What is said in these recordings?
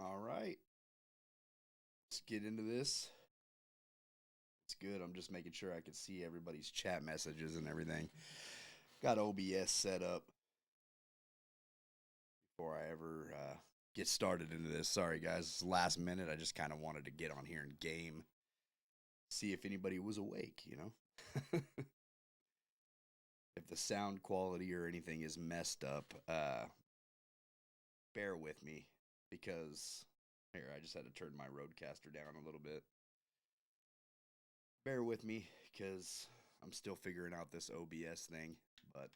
All right, let's get into this. It's good. I'm just making sure I can see everybody's chat messages and everything. Got OBS set up before I ever get started into this. Sorry, guys. It's last minute. I just kind of wanted to get on here and game, see if anybody was awake. If the sound quality or anything is messed up, bear with me because here, I just had to turn my roadcaster down a little bit. Bear with me because I'm still figuring out this OBS thing, but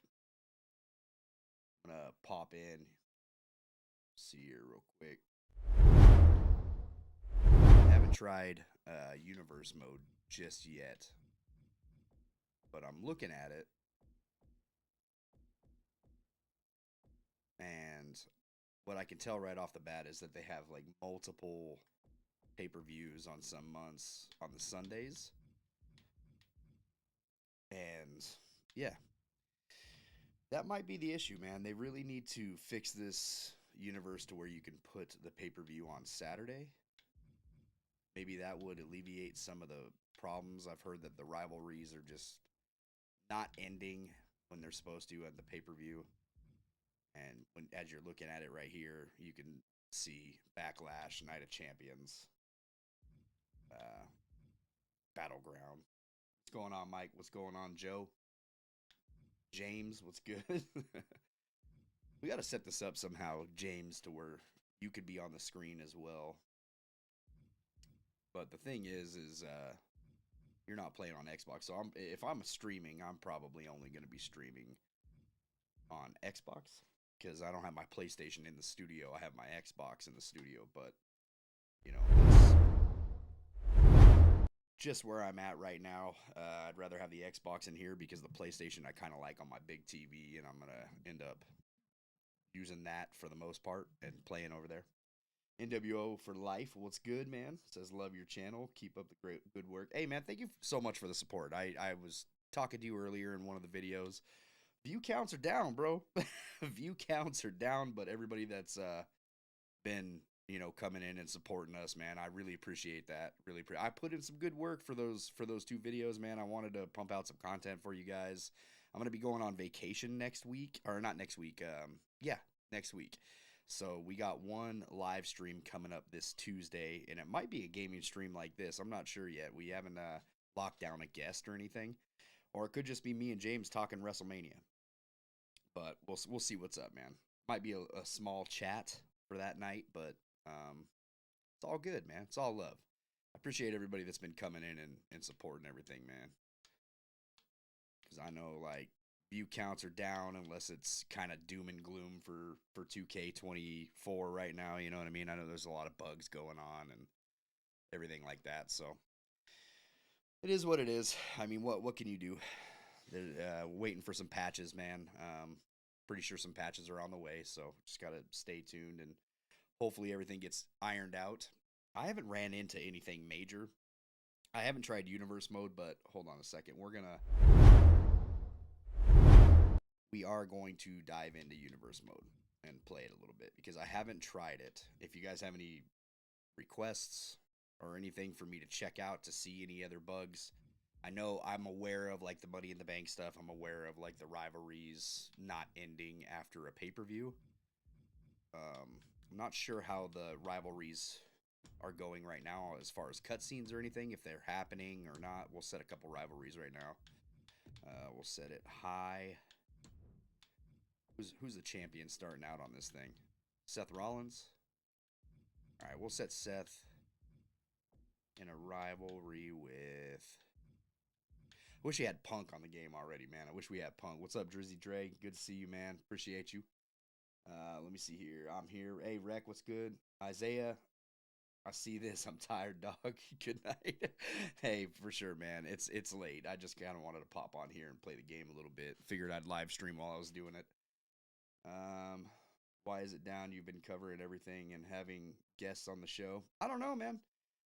I'm gonna pop in, see here real quick. I haven't tried universe mode just yet, but I'm looking at it, and what I can tell right off the bat is that they have like multiple pay-per-views on some months on the Sundays. And yeah, that might be the issue, man. They really need to fix this universe to where you can put the pay-per-view on Saturday. Maybe that would alleviate some of the problems. I've heard that the rivalries are just not ending when they're supposed to at the pay-per-view. And as you're looking at it right here, you can see Backlash, Night of Champions, uh, Battleground. What's going on, Mike? What's going on, Joe? James, what's good? We got to set this up somehow, James, to where you could be on the screen as well. But the thing is you're not playing on Xbox. So if I'm streaming, I'm probably only going to be streaming on Xbox because I don't have my PlayStation in the studio. I have my Xbox in the studio, but that's just where I'm at right now. I'd rather have the Xbox in here because the PlayStation I kind of like on my big TV, and I'm going to end up using that for the most part and playing over there. NWO for life. What's good, man? Says love your channel. Keep up the great good work. Hey, man, thank you so much for the support. I was talking to you earlier in one of the videos. View counts are down, bro. View counts are down, but everybody that's been coming in and supporting us, man, I really appreciate that. I put in some good work for those two videos, man. I wanted to pump out some content for you guys. I'm gonna be going on vacation next week, or not next week. Next week. So we got one live stream coming up this Tuesday, and it might be a gaming stream like this. I'm not sure yet. We haven't locked down a guest or anything, or it could just be me and James talking WrestleMania. But we'll see what's up, man. Might be a small chat for that night, but it's all good, man. It's all love. I appreciate everybody that's been coming in and supporting everything, man. Because I know, like, view counts are down unless it's kind of doom and gloom for 2K24 right now. You know what I mean? I know there's a lot of bugs going on and everything like that. So it is what it is. I mean, what can you do? Waiting for some patches, man. Pretty sure some patches are on the way. So just got to stay tuned and hopefully everything gets ironed out. I haven't ran into anything major. I haven't tried universe mode, but hold on a second. We are going to dive into universe mode and play it a little bit because I haven't tried it. If you guys have any requests or anything for me to check out to see any other bugs, I know I'm aware of like the Money in the Bank stuff. I'm aware of like the rivalries not ending after a pay-per-view. I'm not sure how the rivalries are going right now as far as cutscenes or anything, if they're happening or not. We'll set a couple rivalries right now. We'll set it high. Who's the champion starting out on this thing? Seth Rollins? All right, we'll set Seth in a rivalry with... I wish we had Punk on the game already, man. I wish we had Punk. What's up, Drizzy Dre? Good to see you, man. Appreciate you. Let me see here. I'm here. Hey, Rec, what's good? Isaiah, I see this. I'm tired, dog. Good night. Hey, for sure, man. It's late. I just kind of wanted to pop on here and play the game a little bit. Figured I'd live stream while I was doing it. Why is it down? You've been covering everything and having guests on the show. I don't know, man.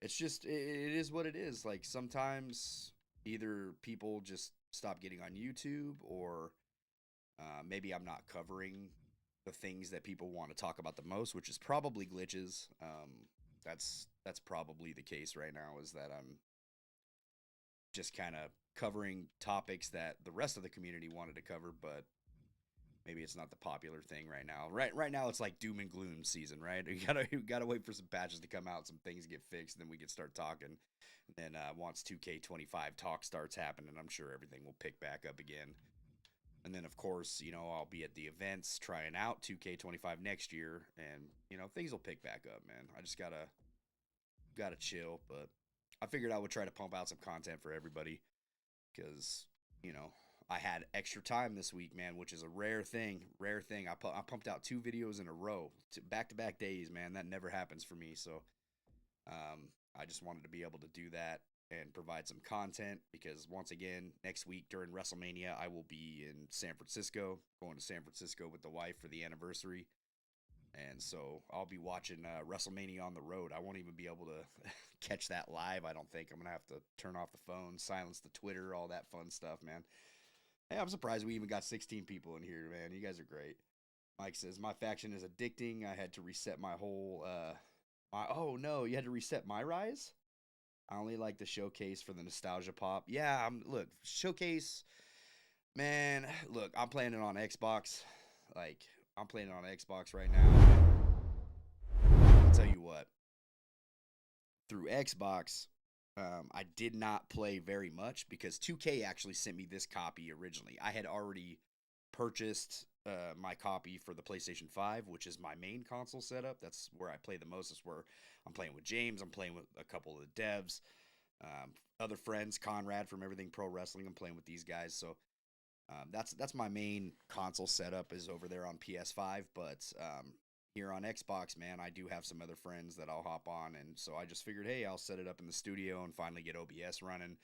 It's just, it is what it is. Like, sometimes either people just stop getting on YouTube or maybe I'm not covering the things that people want to talk about the most, which is probably glitches. That's probably the case right now, is that I'm just kind of covering topics that the rest of the community wanted to cover, but maybe it's not the popular thing right now. Right now it's like doom and gloom season, right? We gotta wait for some patches to come out, some things get fixed, and then we can start talking. And then once 2K25 talk starts happening, I'm sure everything will pick back up again. And then of course, I'll be at the events trying out 2K25 next year, and things will pick back up, man. I just gotta chill, but I figured I would try to pump out some content for everybody because I had extra time this week, man, which is a rare thing. I pumped out 2 videos in a row, back-to-back days, man. That never happens for me. So I just wanted to be able to do that and provide some content because, once again, next week during WrestleMania, I will be in San Francisco, going to San Francisco with the wife for the anniversary. And so I'll be watching WrestleMania on the road. I won't even be able to catch that live, I don't think. I'm going to have to turn off the phone, silence the Twitter, all that fun stuff, man. Hey, I'm surprised we even got 16 people in here, man. You guys are great. Mike says, my faction is addicting. I had to reset my whole, oh no, you had to reset my rise? I only like the showcase for the nostalgia pop. Yeah, look, showcase, man, look, I'm playing it on Xbox. I'm playing it on Xbox right now. I'll tell you what, through Xbox, I did not play very much because 2K actually sent me this copy originally. I had already purchased my copy for the PlayStation 5, which is my main console setup. That's where I play the most. That's where I'm playing with James. I'm playing with a couple of the devs, other friends, Conrad from Everything Pro Wrestling. I'm playing with these guys. So that's my main console setup, is over there on PS5. But here on Xbox, man, I do have some other friends that I'll hop on, and so I just figured, hey, I'll set it up in the studio and finally get OBS running,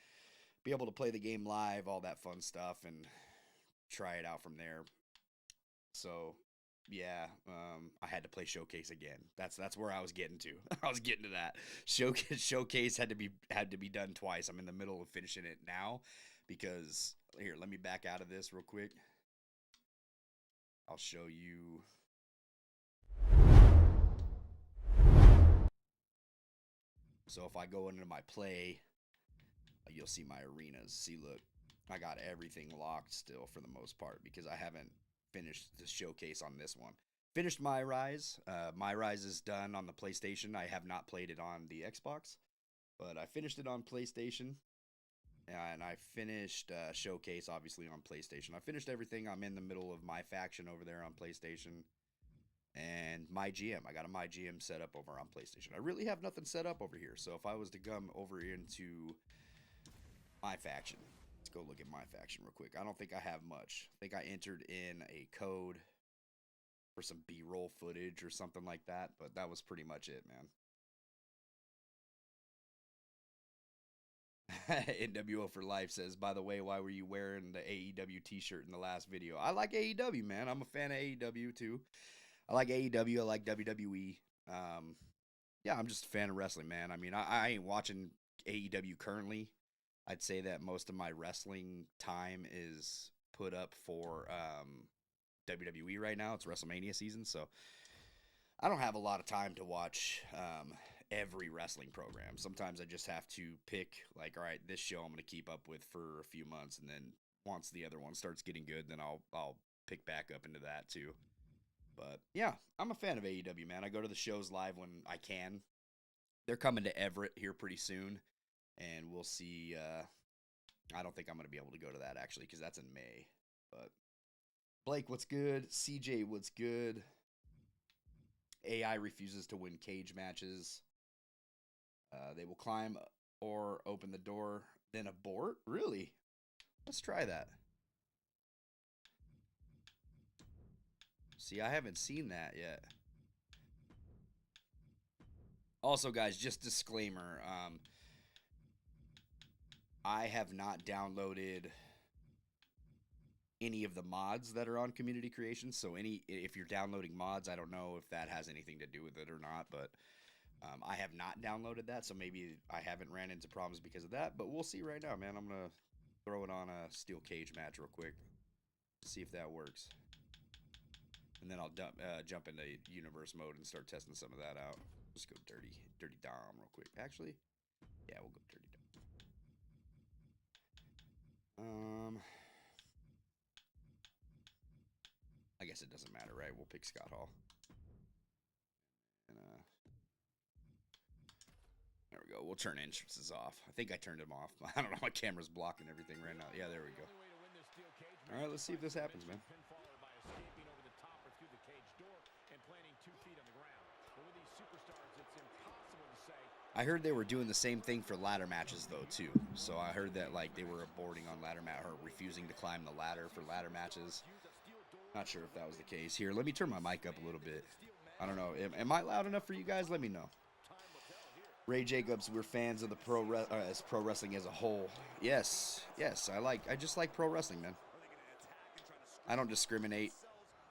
be able to play the game live, all that fun stuff, and try it out from there. So yeah, I had to play Showcase again. That's where I was getting to. I was getting to that. Showcase had to be done twice. I'm in the middle of finishing it now because here, let me back out of this real quick. I'll show you. So if I go into my play, you'll see my arenas. See, look, I got everything locked still for the most part because I haven't finished the showcase on this one. Finished My Rise. My Rise is done on the PlayStation. I have not played it on the Xbox, but I finished it on PlayStation. And I finished Showcase, obviously, on PlayStation. I finished everything. I'm in the middle of My Faction over there on PlayStation. And My GM. I got a My GM set up over on PlayStation. I really have nothing set up over here. So if I was to come over into My Faction, let's go look at My Faction real quick. I don't think I have much. I think I entered in a code for some B-roll footage or something like that. But that was pretty much it, man. NWO for Life says, by the way, why were you wearing the AEW t-shirt in the last video? I like AEW, man. I'm a fan of AEW too. I like AEW. I like WWE. Yeah, I'm just a fan of wrestling, man. I mean, I ain't watching AEW currently. I'd say that most of my wrestling time is put up for WWE right now. It's WrestleMania season, so I don't have a lot of time to watch every wrestling program. Sometimes I just have to pick, like, all right, this show I'm going to keep up with for a few months, and then once the other one starts getting good, then I'll pick back up into that too. But yeah, I'm a fan of AEW, man. I go to the shows live when I can. They're coming to Everett here pretty soon, and we'll see. I don't think I'm going to be able to go to that, actually, because that's in May. But Blake, what's good? CJ, what's good? AI refuses to win cage matches. They will climb or open the door, then abort? Really? Let's try that. See, I haven't seen that yet. Also, guys, just disclaimer. I have not downloaded any of the mods that are on community creation. So if you're downloading mods, I don't know if that has anything to do with it or not, but I have not downloaded that, so maybe I haven't ran into problems because of that, but we'll see right now, man. I'm going to throw it on a steel cage match real quick, see if that works. And then I'll jump into universe mode and start testing some of that out. Let's go dirty Dom real quick. Actually, yeah, we'll go dirty Dom. I guess it doesn't matter, right? We'll pick Scott Hall. And there we go. We'll turn entrances off. I think I turned them off. I don't know. My camera's blocking everything right now. Yeah, there we go. All right, let's see if this happens, man. I heard they were doing the same thing for ladder matches, though, too. So I heard that, like, they were aborting on ladder mat or refusing to climb the ladder for ladder matches. Not sure if that was the case. Here, let me turn my mic up a little bit. I don't know. Am I loud enough for you guys? Let me know. Ray Jacobs, we're fans of the pro wrestling as a whole. Yes, I just like pro wrestling, man. I don't discriminate.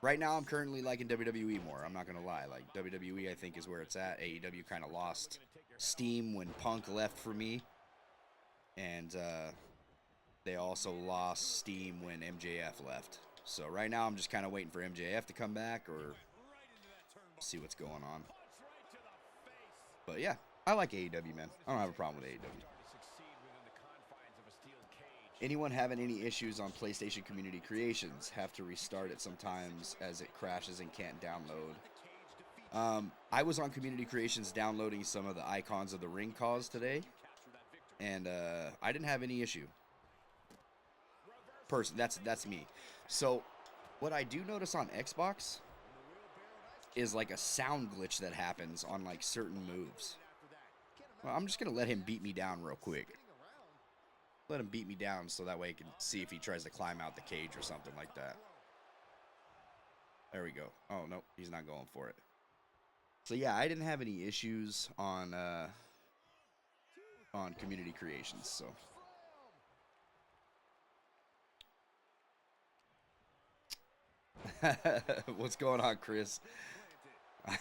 Right now, I'm currently liking WWE more. I'm not gonna lie. Like WWE, I think is where it's at. AEW kind of lost steam when Punk left for me, and they also lost steam when MJF left. So right now, I'm just kind of waiting for MJF to come back or see what's going on. But yeah, I like AEW, man. I don't have a problem with AEW. Anyone having any issues on PlayStation Community Creations? Have to restart it sometimes as it crashes and can't download. I was on Community Creations downloading some of the icons of the ring cause today, and I didn't have any issue. That's me. So what I do notice on Xbox is like a sound glitch that happens on like certain moves. Well, I'm just gonna let him beat me down real quick. Let him beat me down so that way I can see if he tries to climb out the cage or something like that. There we go. Oh, no, he's not going for it. So, yeah, I didn't have any issues on Community Creations, so. What's going on, Chris?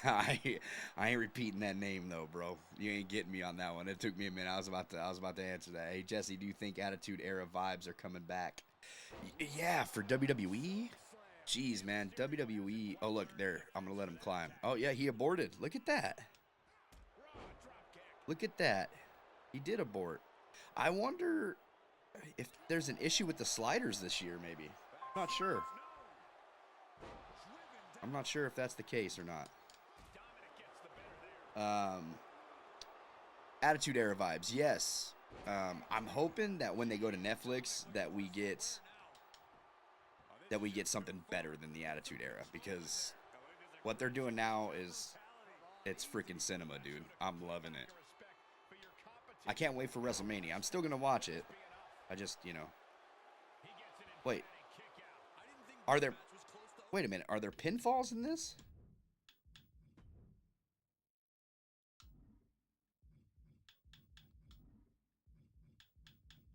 I ain't repeating that name though, bro. You ain't getting me on that one. It took me a minute. I was about to answer that. Hey Jesse, do you think Attitude Era vibes are coming back? Yeah, for WWE. Jeez, man, WWE. Oh look, there. I'm gonna let him climb. Oh yeah, he aborted. Look at that. Look at that. He did abort. I wonder if there's an issue with the sliders this year. Maybe. I'm not sure. I'm not sure if that's the case or not. Attitude Era vibes, yes. I'm hoping that when they go to Netflix that we get something better than the Attitude Era, because what they're doing now it's freaking cinema, dude. I'm loving it. I can't wait for WrestleMania. I'm still gonna watch it. I just, wait. Wait a minute. Are there pinfalls in this?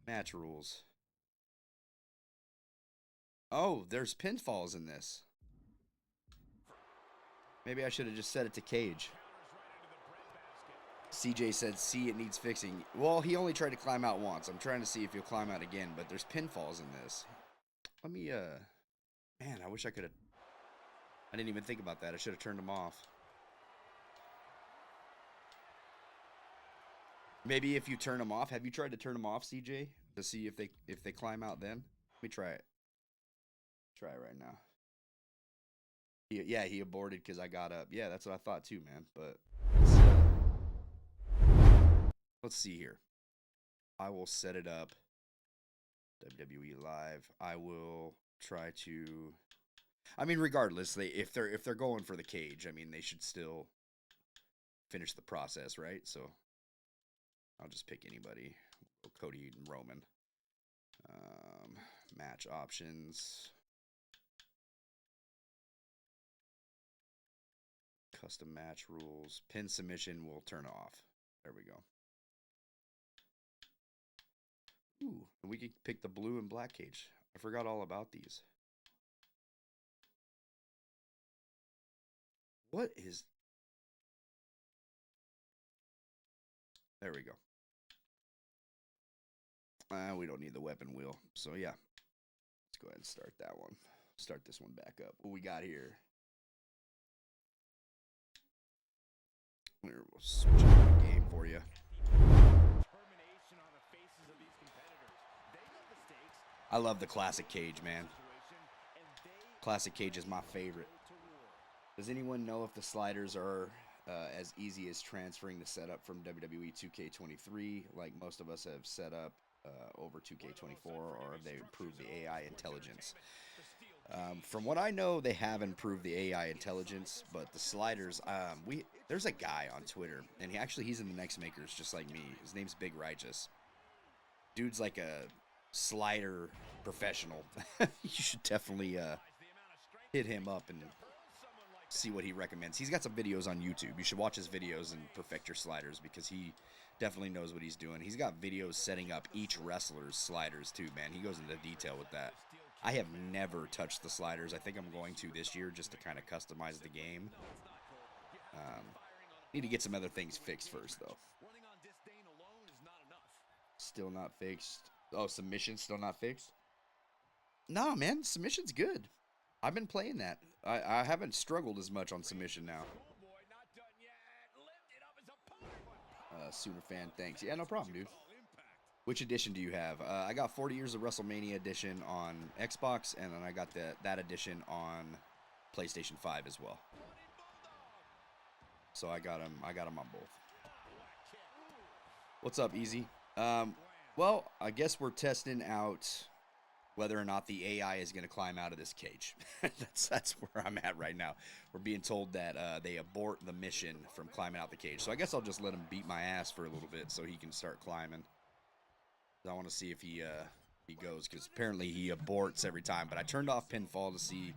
Match rules. Oh, there's pinfalls in this. Maybe I should have just set it to cage. CJ said, see, it needs fixing. Well, he only tried to climb out once. I'm trying to see if he'll climb out again, but there's pinfalls in this. Let me, man, I wish I could have. I didn't even think about that. I should have turned them off. Maybe if you turn them off. Have you tried to turn them off, CJ, to see if they climb out then? Let me try it. Try it right now. Yeah, he aborted because I got up. Yeah, that's what I thought too, man. But let's see here. I will set it up. WWE Live. I will try to. I mean, regardless, if they're going for the cage, I mean, they should still finish the process, right? So I'll just pick anybody. Cody and Roman. Match options. Custom match rules. Pin submission will turn off. There we go. Ooh, and we can pick the blue and black cage. I forgot all about these. What is... There we go. We don't need the weapon wheel. So, yeah. Let's go ahead and start that one. Start this one back up. What we got here? Here, we'll switch up the game for you. I love the classic cage, man. Classic cage is my favorite. Does anyone know if the sliders are as easy as transferring the setup from WWE 2K24, like most of us have set up over 2K24, or have they improved the AI intelligence? From what I know, they have improved the AI intelligence, but the sliders, there's a guy on Twitter, and he's in the Next Makers just like me. His name's Big Righteous. Dude's like a slider professional. You should definitely hit him up and see what he recommends. He's got some videos on YouTube. You should watch his videos and perfect your sliders, because he definitely knows what he's doing. He's got videos setting up each wrestler's sliders too, man. He goes into detail with that. I have never touched the sliders. I think I'm going to this year just to kind of customize the game. Need to get some other things fixed first, though. Still not fixed. Oh, submission still not fixed? No, man, submission's good. I've been playing that. I haven't struggled as much on submission now. Sooner fan, thanks. Yeah, no problem, dude. Which edition do you have? I got 40 Years of WrestleMania edition on Xbox, and then I got that edition on PlayStation 5 as well. So I got them on both. What's up, Easy? Well, I guess we're testing out whether or not the AI is going to climb out of this cage. that's where I'm at right now. We're being told that they abort the mission from climbing out the cage. So I guess I'll just let him beat my ass for a little bit so he can start climbing. I want to see if he goes, because apparently he aborts every time. But I turned off pinfall to see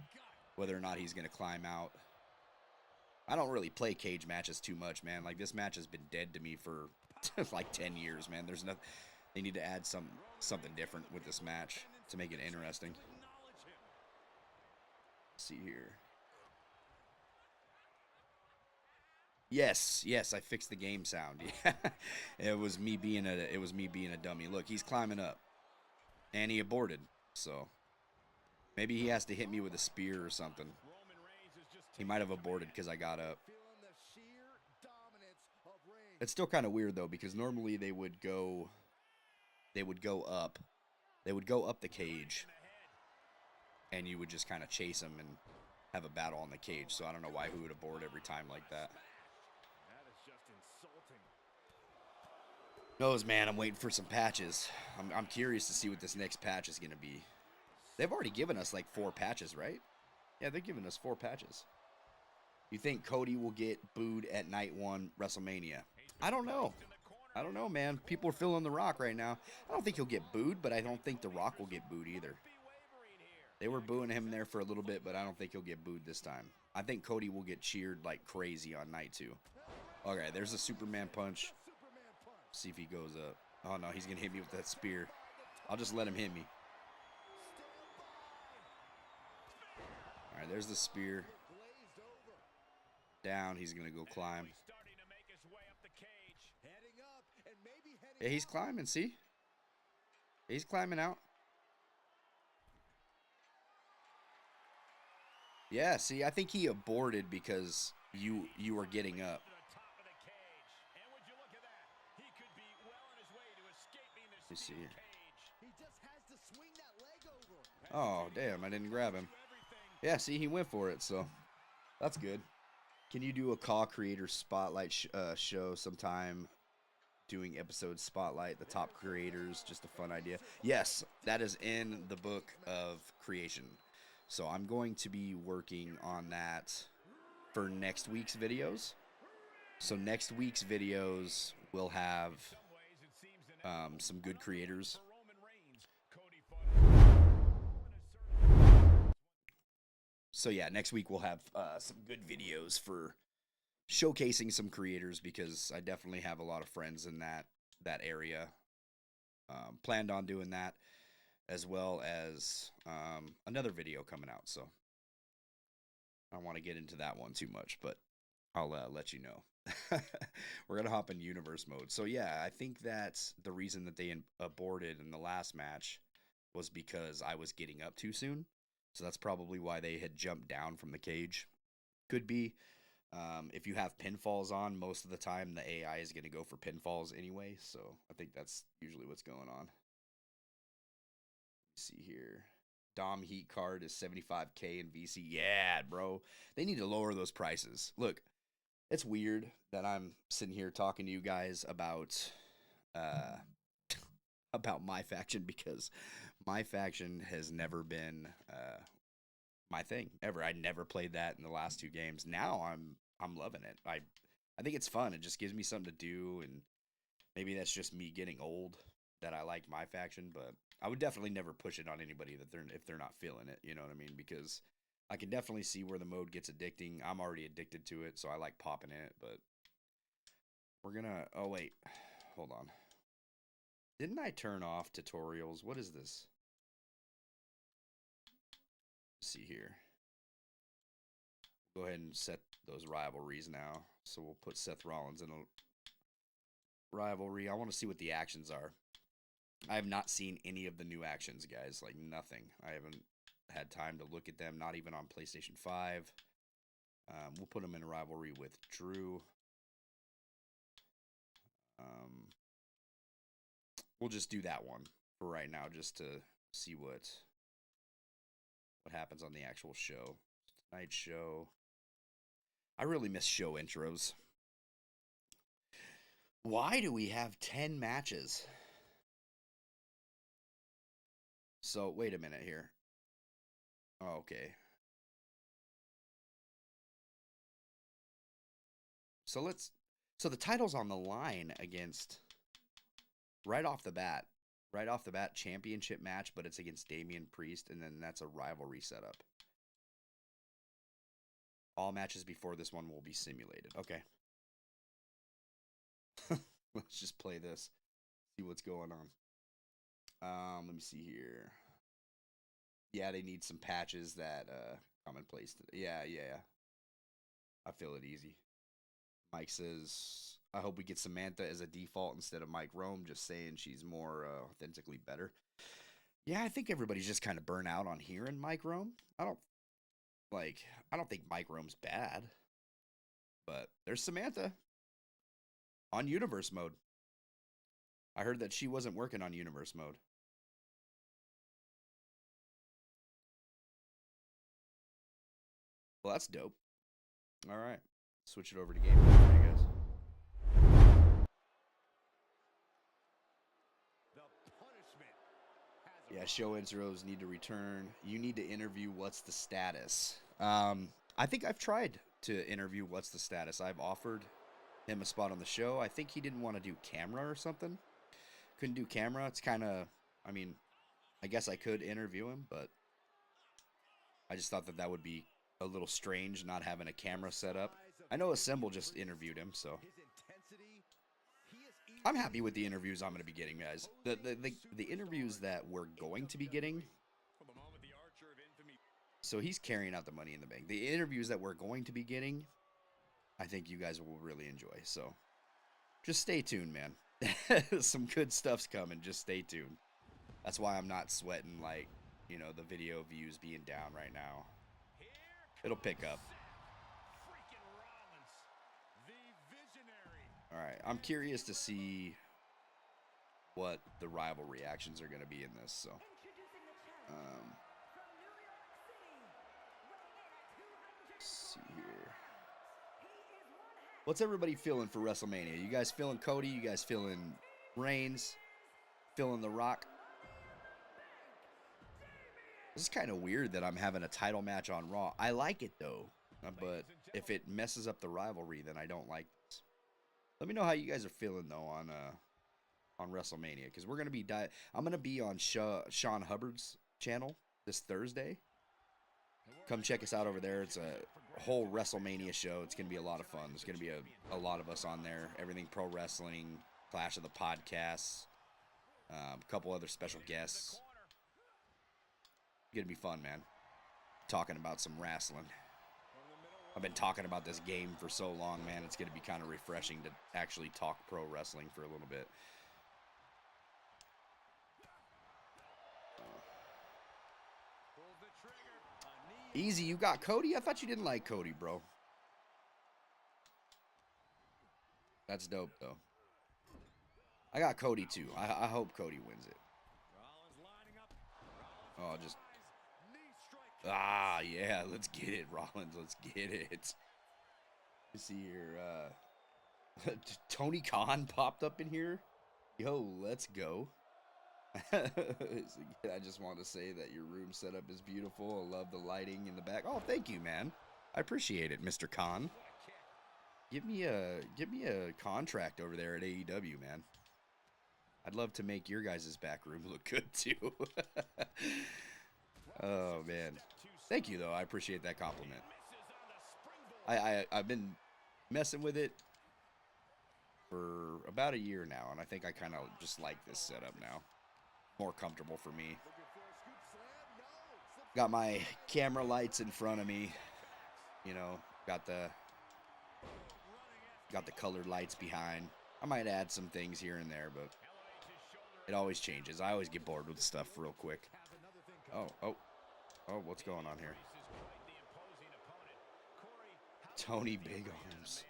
whether or not he's going to climb out. I don't really play cage matches too much, man. Like, this match has been dead to me for like 10 years, man. There's nothing. They need to add something different with this match to make it interesting. Let's see here. Yes, I fixed the game sound. Yeah, it was me being a dummy. Look, he's climbing up, and he aborted. So maybe he has to hit me with a spear or something. He might have aborted because I got up. It's still kind of weird though, because normally they would go up. They would go up the cage, and you would just kind of chase them and have a battle on the cage. So I don't know why he would abort every time like that. Knows, man, I'm waiting for some patches. I'm curious to see what this next patch is going to be. They've already given us like 4 patches, right? Yeah, they're giving us 4 patches. You think Cody will get booed at night 1 WrestleMania? I don't know. I don't know, man. People are feeling The Rock right now. I don't think he'll get booed, but I don't think The Rock will get booed either. They were booing him there for a little bit, but I don't think he'll get booed this time. I think Cody will get cheered like crazy on night 2. Okay, there's a Superman punch. See if he goes up. Oh, no, he's going to hit me with that spear. I'll just let him hit me. All right, there's the spear. Down, he's going to go climb. Yeah, he's climbing, see? He's climbing out. Yeah, see, I think he aborted because you were getting up. Let me see here. Oh, damn, I didn't grab him. Yeah, see, he went for it, so that's good. Can you do a CAW creator spotlight show sometime? Doing episode spotlight, the top creators, just a fun idea. Yes, that is in the book of creation. So I'm going to be working on that for next week's videos. So next week's videos will have some good creators. So yeah, next week we'll have some good videos for showcasing some creators, because I definitely have a lot of friends in that area. Planned on doing that, as well as another video coming out. So I don't want to get into that one too much, but I'll let you know. We're gonna hop in universe mode. So yeah, I think that's the reason that they aborted in the last match was because I was getting up too soon. So that's probably why they had jumped down from the cage. Could be. If you have pinfalls on, most of the time the AI is going to go for pinfalls anyway. So I think that's usually what's going on. Let's see here. Dom Heat card is 75K in VC. Yeah, bro. They need to lower those prices. Look, it's weird that I'm sitting here talking to you guys about my faction, because my faction has never been my thing ever. I never played that in the last 2 games. Now I'm loving it. I think it's fun. It just gives me something to do, and maybe that's just me getting old that I like my faction, but I would definitely never push it on anybody that if they're not feeling it, you know what I mean? Because I can definitely see where the mode gets addicting. I'm already addicted to it, so I like popping in it, but we're gonna, oh wait, hold on. Didn't I turn off tutorials? What is this? Let's see here. Go ahead and set those rivalries now. So we'll put Seth Rollins in a rivalry. I want to see what the actions are. I have not seen any of the new actions, guys. Like, nothing. I haven't had time to look at them, not even on PlayStation 5. We'll put them in a rivalry with Drew. We'll just do that one for right now, just to see what happens on the actual show. Tonight's show. I really miss show intros. Why do we have 10 matches? So, wait a minute here. Oh, okay. So the title's on the line against, right off the bat, championship match, but it's against Damian Priest, and then that's a rivalry setup. All matches before this one will be simulated. Okay. Let's just play this. See what's going on. Let me see here. Yeah, they need some patches that commonplace. Yeah. I feel it easy. Mike says, I hope we get Samantha as a default instead of Mike Rome, just saying she's more authentically better. Yeah, I think everybody's just kind of burnt out on hearing Mike Rome. I don't think Mike Rome's bad. But there's Samantha on Universe mode. I heard that she wasn't working on Universe mode. Well, that's dope. All right. Switch it over to game for you guys. Yeah, show intros need to return. You need to interview What's the Status. I think I've tried to interview What's the Status. I've offered him a spot on the show. I think he didn't want to do camera or something. Couldn't do camera. It's kind of, I mean, I guess I could interview him, but I just thought that would be a little strange not having a camera set up. I know Assemble just interviewed him, so I'm happy with the interviews I'm going to be getting, guys. The interviews that we're going to be getting. So he's carrying out the Money in the Bank. The interviews that we're going to be getting, I think you guys will really enjoy. So just stay tuned, man. Some good stuff's coming. Just stay tuned. That's why I'm not sweating, like, you know, the video views being down right now. It'll pick up. All right, I'm curious to see what the rival reactions are going to be in this. So, let's see here. What's everybody feeling for WrestleMania? You guys feeling Cody? You guys feeling Reigns? Feeling The Rock? This is kind of weird that I'm having a title match on Raw. I like it though, but if it messes up the rivalry, then I don't like this. Let me know how you guys are feeling though on WrestleMania, because we're gonna be I'm gonna be on Sean Hubbard's channel this Thursday. Come check us out over there. It's a whole WrestleMania show. It's gonna be a lot of fun. There's gonna be a lot of us on there. Everything pro wrestling, Clash of the Podcasts, a couple other special guests. It's gonna be fun, man. Talking about some wrestling. I've been talking about this game for so long, man. It's going to be kind of refreshing to actually talk pro wrestling for a little bit. Easy, you got Cody? I thought you didn't like Cody, bro. That's dope, though. I got Cody, too. I hope Cody wins it. Oh, just... Ah, yeah, let's get it, Rollins. Let's get it. You see here, Tony Khan popped up in here. Yo, let's go. I just want to say that your room setup is beautiful. I love the lighting in the back. Oh, thank you, man. I appreciate it, Mr. Khan. Give me a contract over there at AEW, man. I'd love to make your guys' back room look good too. Oh man. Thank you though. I appreciate that compliment. I've been messing with it for about a year now, and I think I kind of just like this setup now. More comfortable for me. Got my camera lights in front of me. You know, got the colored lights behind. I might add some things here and there, but it always changes. I always get bored with stuff real quick. Oh, what's going on here? Tony Big Arms.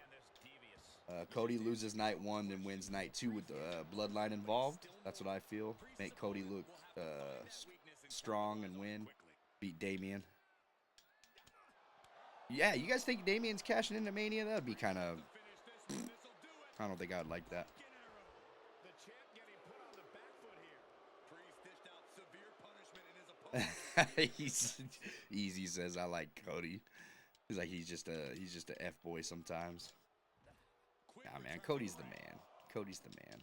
Cody loses night 1 and wins night 2 with the bloodline involved. That's what I feel. Make Cody look strong and win. Beat Damian. Yeah, you guys think Damian's cashing into Mania? That would be kind of... I don't think I would like that. Easy says I like Cody. He's like he's just a F boy sometimes. Nah, man, Cody's the man. Cody's the man.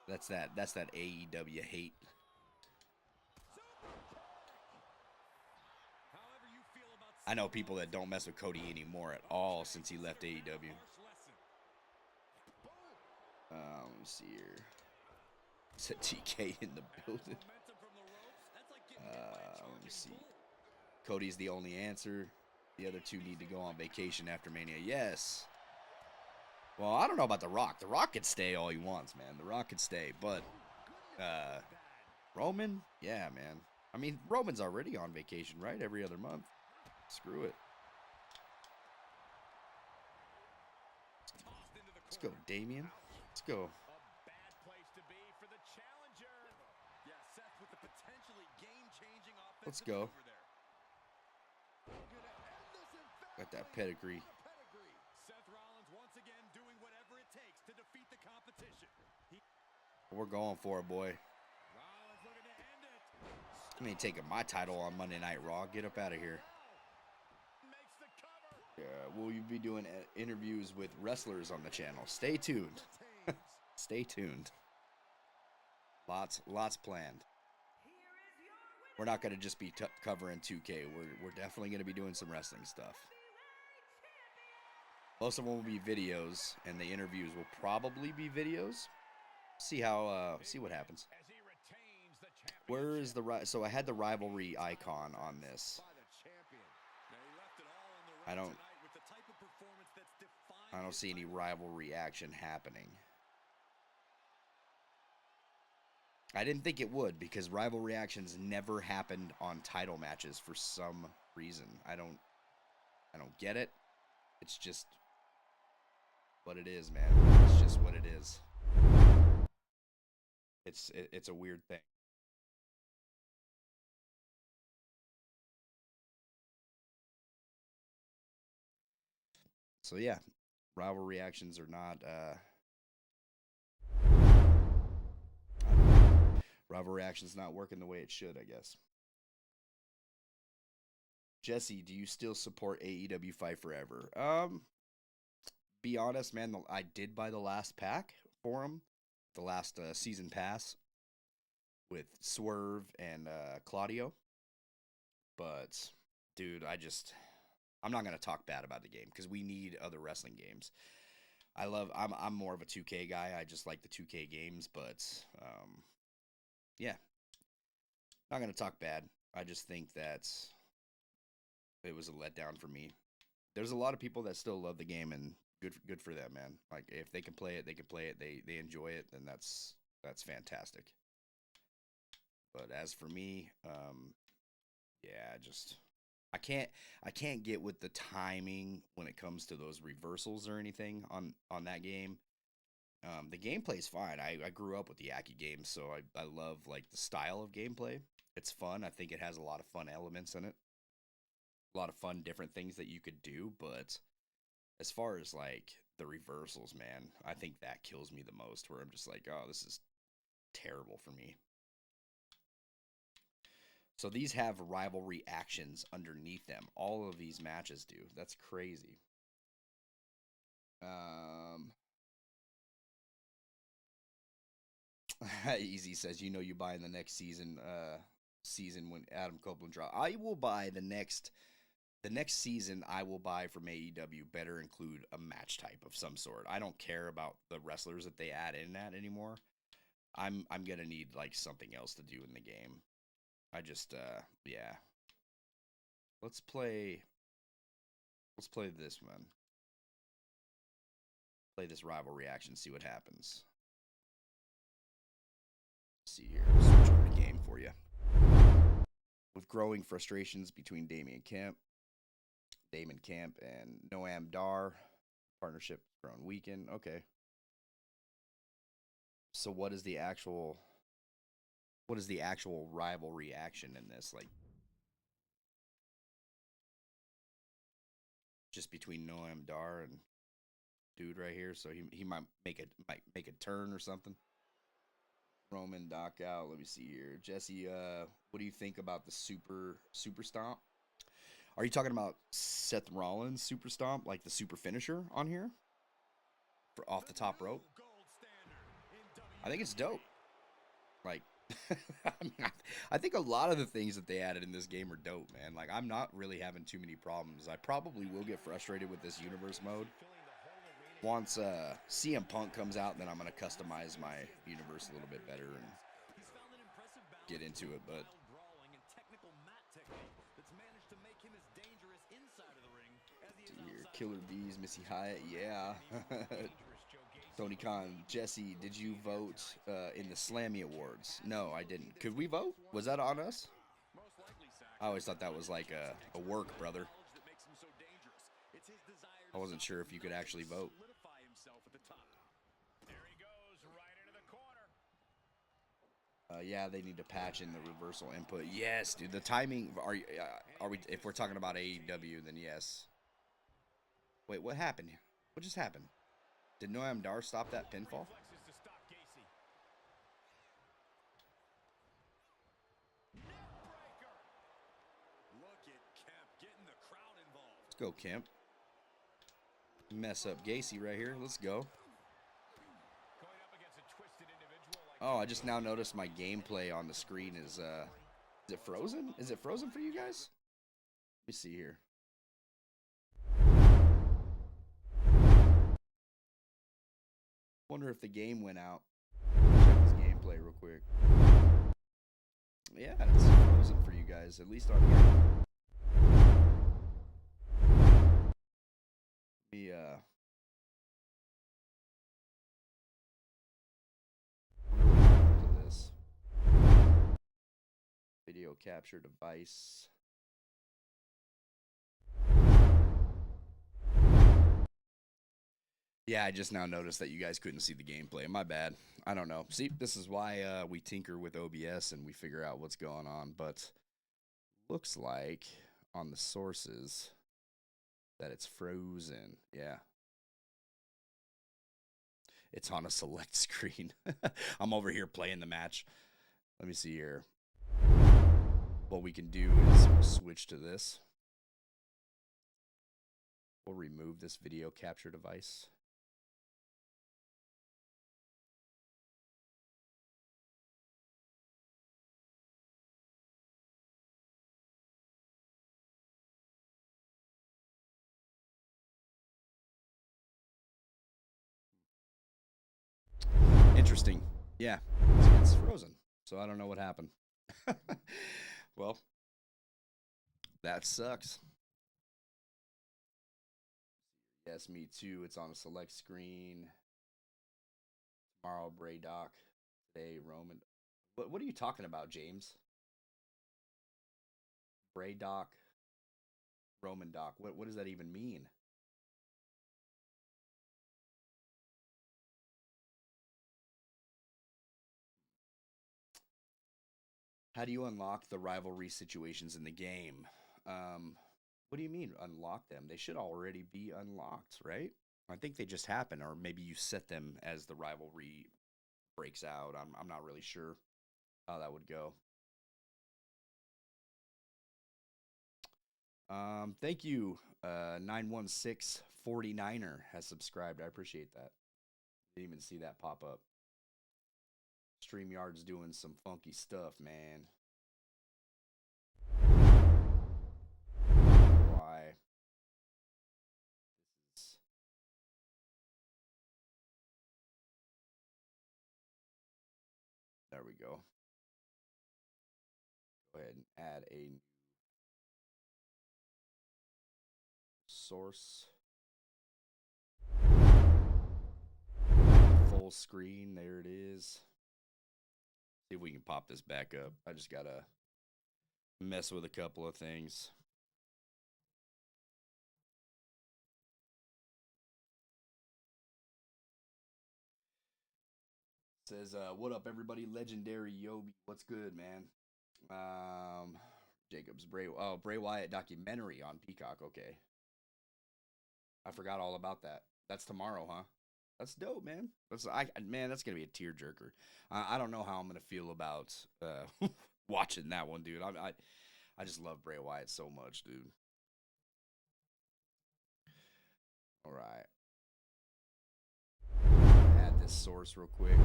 That's that AEW hate. I know people that don't mess with Cody anymore at all since he left AEW. Let me see here. It's a TK in the building. Let me see. Cody's the only answer. The other two need to go on vacation after Mania. Yes. Well, I don't know about The Rock. The Rock could stay all he wants, man. The Rock could stay. But Roman? Yeah, man. I mean, Roman's already on vacation, right? Every other month. Screw it. Let's go, Damian. Let's go. Let's go. Got that pedigree. We're going for it, boy. I ain't taking my title on Monday Night Raw. Get up out of here. Will you be doing interviews with wrestlers on the channel? Stay tuned. Stay tuned. Lots planned. We're not going to just be covering 2K. We're definitely going to be doing some wrestling stuff. Most of them will be videos, and the interviews will probably be videos. See what happens. Where is the so I had the rivalry icon on this. I don't see any rivalry action happening. I didn't think it would, because rival reactions never happened on title matches for some reason. I don't get it. It's just what it is, man. It's just what it is. It's a weird thing. So yeah, rival reactions are not rival reaction's not working the way it should, I guess. Jesse, do you still support AEW Fight Forever? Be honest, man, I did buy the last pack for him, the last season pass with Swerve and Claudio. But dude, I'm not gonna talk bad about the game because we need other wrestling games. I'm more of a 2K guy. I just like the 2K games, but yeah, not gonna talk bad. I just think that it was a letdown for me. There's a lot of people that still love the game, and good for them, man. Like if they can play it, they can play it. They enjoy it, then that's fantastic. But as for me, yeah, I can't get with the timing when it comes to those reversals or anything on that game. The gameplay's fine. I grew up with the Aki games, so I love like the style of gameplay. It's fun. I think it has a lot of fun elements in it. A lot of fun different things that you could do, but as far as like the reversals, man, I think that kills me the most where I'm just like, "Oh, this is terrible for me." So these have rivalry actions underneath them. All of these matches do. That's crazy. Um, Easy says, you know, you buy in the next season when Adam Copeland drop. I will buy the next season. I will buy from AEW better include a match type of some sort. I don't care about the wrestlers that they add in that anymore. I'm gonna need like something else to do in the game. I just yeah. Let's play this one. Play this rivalry action, see what happens. See here, switch over the game for you. With growing frustrations between Damon Camp and Noam Dar, partnership grown weakened. Okay. So what is the actual rivalry action in this? Like just between Noam Dar and dude right here, so he might make a turn or something. Roman knock out. Let me see here. Jesse, what do you think about the super stomp? Are you talking about Seth Rollins super stomp, like the super finisher on here? For off the top rope? I think it's dope. Like I mean, I think a lot of the things that they added in this game are dope, man. Like I'm not really having too many problems. I probably will get frustrated with this universe mode. Once CM Punk comes out, then I'm going to customize my universe a little bit better and get into it. But here, Killer Bees, Missy Hyatt, yeah. Tony Khan, Jesse, did you vote in the Slammy Awards? No, I didn't. Could we vote? Was that on us? I always thought that was like a work, brother. I wasn't sure if you could actually vote. Yeah, they need to patch in the reversal input. Yes, dude. The timing. Are we? If we're talking about AEW, then yes. Wait, what happened? What just happened? Did Noam Dar stop that pinfall? Let's go, Kemp. Mess up Gacy right here. Let's go. Oh, I just now noticed my gameplay on the screen is it frozen? Is it frozen for you guys? Let me see here. Wonder if the game went out. Check this gameplay real quick. Yeah, it's frozen for you guys, at least on here. Let me to this video capture device. Yeah, I just now noticed that you guys couldn't see the gameplay. My bad. I don't know. See, this is why we tinker with OBS and we figure out what's going on. But looks like on the sources that it's frozen. Yeah. It's on a select screen. I'm over here playing the match. Let me see here. What we can do is we'll switch to this. We'll remove this video capture device. Interesting. Yeah, it's frozen. So I don't know what happened. Well, that sucks. Yes, me too. It's on a select screen. Tomorrow, Braydock. Today, Roman. What are you talking about, James? Braydock. Roman Doc. What does that even mean? How do you unlock the rivalry situations in the game? What do you mean unlock them? They should already be unlocked, right? I think they just happen, or maybe you set them as the rivalry breaks out. I'm not really sure how that would go. Thank you. 916 49er has subscribed. I appreciate that. Didn't even see that pop up. StreamYard's doing some funky stuff, man. Why? There we go. Go ahead and add a source. Full screen. There it is. See if we can pop this back up. I just gotta mess with a couple of things. Says, what up, everybody? Legendary Yobi. What's good, man? Jacob's Bray Wyatt documentary on Peacock. Okay. I forgot all about that. That's tomorrow, huh? That's dope, man. That's gonna be a tearjerker. I don't know how I'm gonna feel about watching that one, dude. I just love Bray Wyatt so much, dude. All right. Add this source real quick.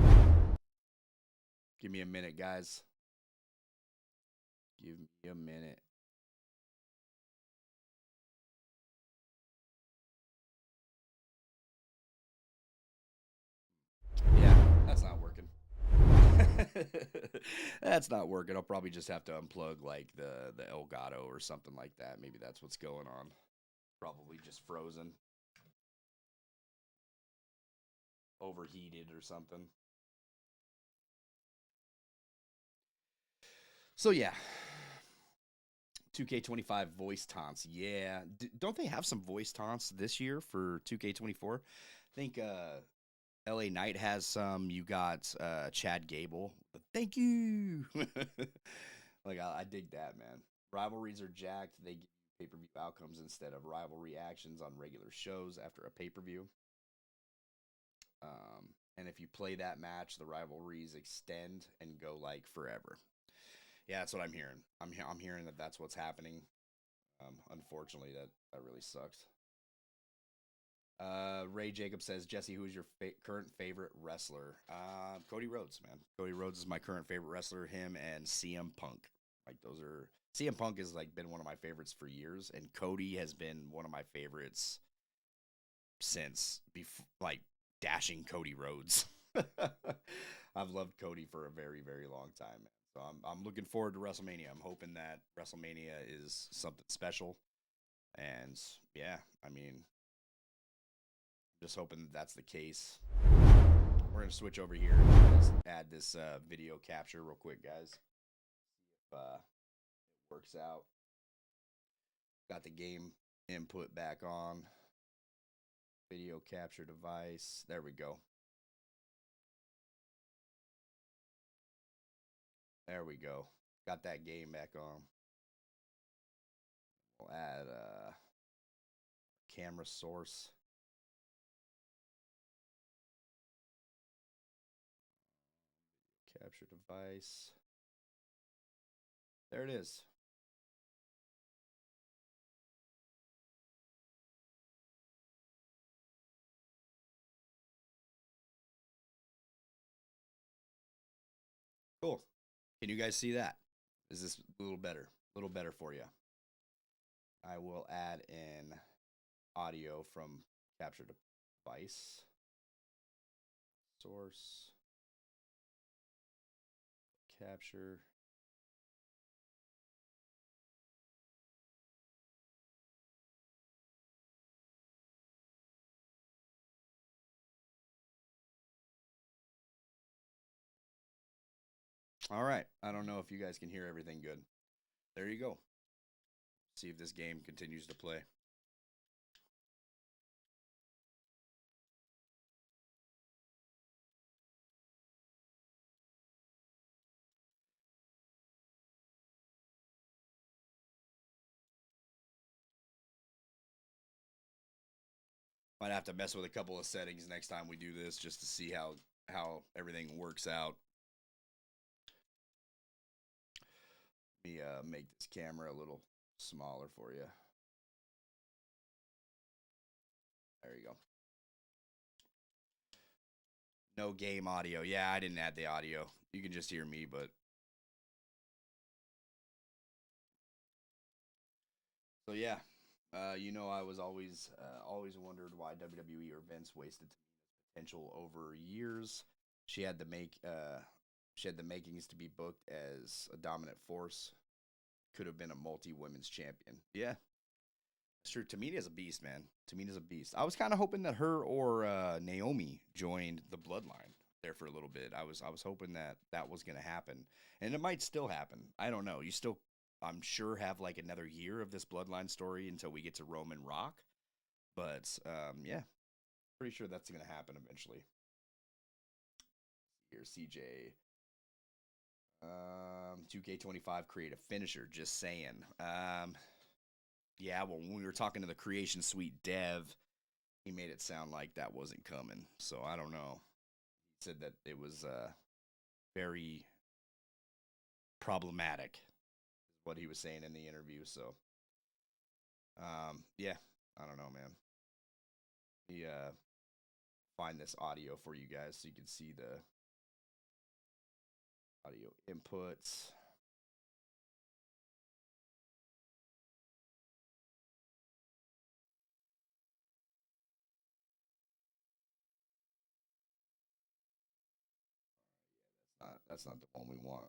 Give me a minute, guys. Give me a minute. Yeah, that's not working. That's not working. I'll probably just have to unplug like the Elgato or something like that. Maybe that's what's going on. Probably just frozen. Overheated or something. So yeah. 2K25 voice taunts. Yeah. Don't they have some voice taunts this year for 2K24? I think LA Knight has some. You got Chad Gable. Thank you. Like I dig that, man. Rivalries are jacked. They give pay-per-view outcomes instead of rivalry actions on regular shows after a pay-per-view. And if you play that match, the rivalries extend and go like forever. Yeah, that's what I'm hearing. I'm hearing that that's what's happening. Unfortunately, that really sucks. Ray Jacob says, Jesse, who is your current favorite wrestler? Cody Rhodes, man. Cody Rhodes is my current favorite wrestler. Him and CM Punk. Like those are CM Punk has like been one of my favorites for years, and Cody has been one of my favorites since like dashing Cody Rhodes. I've loved Cody for a very, very long time. So I'm looking forward to WrestleMania. I'm hoping that WrestleMania is something special. And yeah, I mean, just hoping that's the case. We're going to switch over here and add this video capture real quick, guys. See if it works out. Got the game input back on. Video capture device. There we go. There we go. Got that game back on. We'll add a camera source. Capture device. There it is. Cool. Can you guys see that? Is this a little better? A little better for you. I will add in audio from capture device. Source. Capture. All right. I don't know if you guys can hear everything good. There you go. See if this game continues to play. Might have to mess with a couple of settings next time we do this just to see how everything works out. Let me make this camera a little smaller for you. There you go. No game audio. Yeah, I didn't add the audio. You can just hear me, but so yeah. I was always wondered why WWE or Vince wasted potential over years. She had to make she had the makings to be booked as a dominant force. Could have been a multi-women's champion. Yeah, it's true. Tamina's a beast, man. Tamina's a beast. I was kind of hoping that her or Naomi joined the Bloodline there for a little bit. I was hoping that that was going to happen, and it might still happen. I don't know. You still, I'm sure, have like another year of this Bloodline story until we get to Roman Rock. But yeah, pretty sure that's going to happen eventually. Here, CJ. 2K25 create a finisher. Just saying. Yeah, well, when we were talking to the Creation Suite dev, he made it sound like that wasn't coming. So I don't know. He said that it was very problematic, is what he was saying in the interview. So, yeah, I don't know, man. He find this audio for you guys so you can see the audio inputs. That's not the one we want.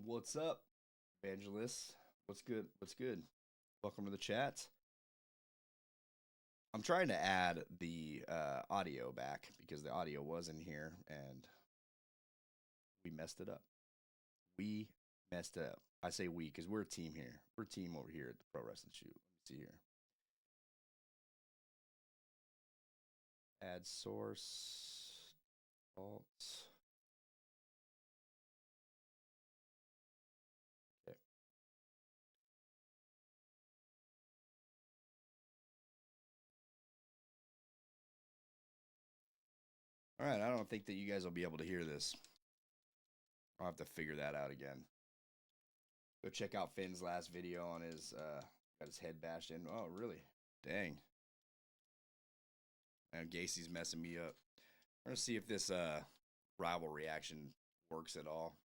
What's up, Evangelist? What's good? What's good? Welcome to the chat. I'm trying to add the audio back because the audio was in here and we messed it up. We messed it up. I say we because we're a team here. We're a team over here at the Pro Wrestling Shoot. Let me see here. Add source. Alt. Okay. All right. I don't think that you guys will be able to hear this. I'll have to figure that out again. Go check out Finn's last video on his got his head bashed in. Oh, really? Dang. And Gacy's messing me up. We're gonna see if this rival reaction works at all.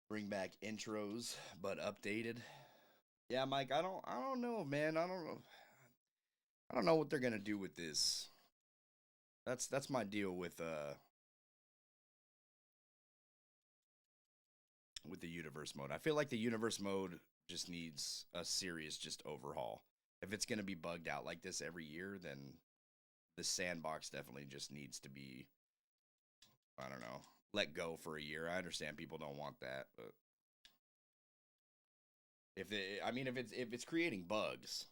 Bring back intros, but updated. Yeah, Mike. I don't know, man. I don't know what they're gonna do with this. That's my deal with the universe mode. I feel like the universe mode just needs a serious just overhaul. If it's gonna be bugged out like this every year, then the sandbox definitely just needs to be, I don't know, let go for a year. I understand people don't want that, but if it's creating bugs,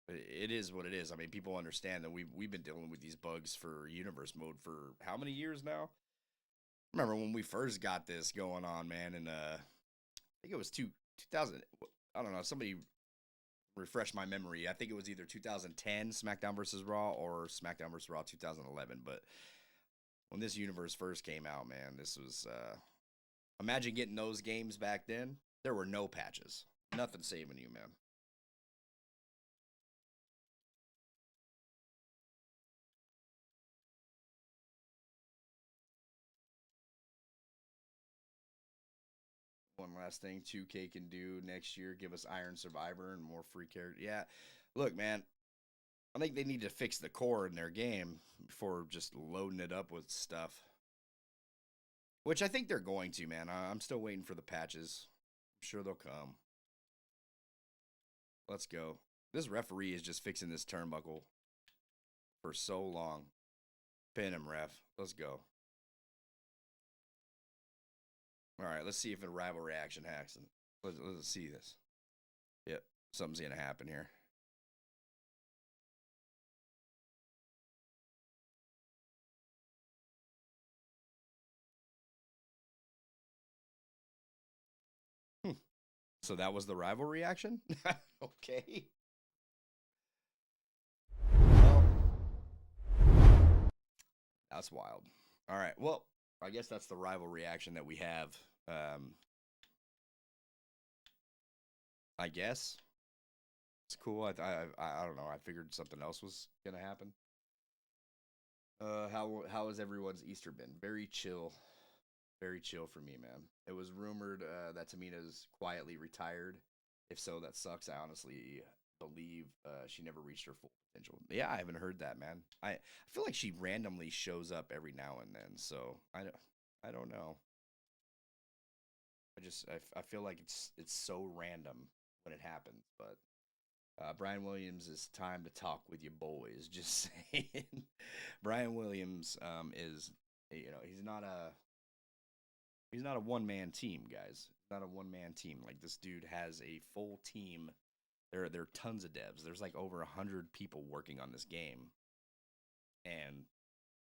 it is what it is. I mean, people understand that we've been dealing with these bugs for universe mode for how many years now? Remember when we first got this going on, man, and I think it was 2000. I don't know. Somebody refresh my memory. I think it was either 2010 SmackDown versus Raw or SmackDown versus Raw 2011. But when this universe first came out, man, this was imagine getting those games back then. There were no patches, nothing saving you, man. One last thing 2K can do next year, give us Iron Survivor and more free characters. Yeah, look, man, I think they need to fix the core in their game before just loading it up with stuff. Which I think they're going to, man. I'm still waiting for the patches. I'm sure they'll come. Let's go. This referee is just fixing this turnbuckle for so long. Pin him, ref. Let's go. All right, let's see if a rivalry action hacks. Let's see this. Yep, something's going to happen here. So that was the rivalry action? Okay. Well, that's wild. All right, well, I guess that's the rivalry action that we have. I guess. It's cool. I don't know. I figured something else was going to happen. How has everyone's Easter been? Very chill. Very chill for me, man. It was rumored that Tamina's quietly retired. If so, that sucks. I honestly believe she never reached her full potential. Yeah, I haven't heard that, man. I feel like she randomly shows up every now and then, so I don't know. I feel like it's so random when it happens, but Brian Williams, is time to talk with your boys. Just saying. Brian Williams is, he's not a one man team, guys. Not a one man team. Like, this dude has a full team. There are tons of devs. There's like over 100 people working on this game, and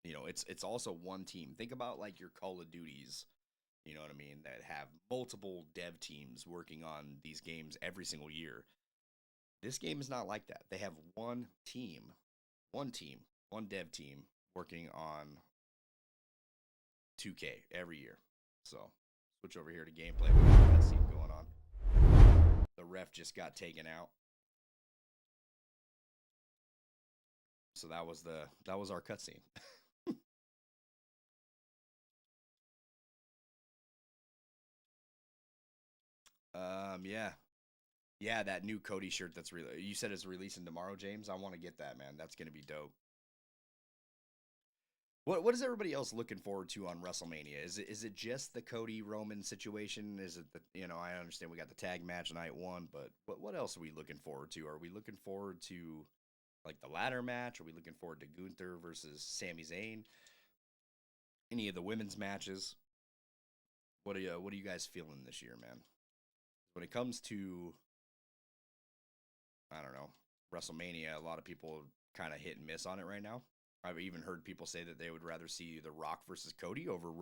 it's also one team. Think about like your Call of Duties. You know what I mean? That have multiple dev teams working on these games every single year. This game is not like that. They have one dev team working on 2K every year. So, switch over here to gameplay. We got a cutscene going on. The ref just got taken out. So that was our cutscene. Yeah, that new Cody shirt that's you said it's releasing tomorrow, James. I want to get that, man. That's gonna be dope. What is everybody else looking forward to on WrestleMania? Is it just the Cody Roman situation? Is it I understand we got the tag match night one, but what else are we looking forward to? Are we looking forward to like the ladder match? Are we looking forward to Gunther versus Sami Zayn? Any of the women's matches? What are you guys feeling this year, man? When it comes to, I don't know, WrestleMania, a lot of people kind of hit and miss on it right now. I've even heard people say that they would rather see The Rock versus Cody over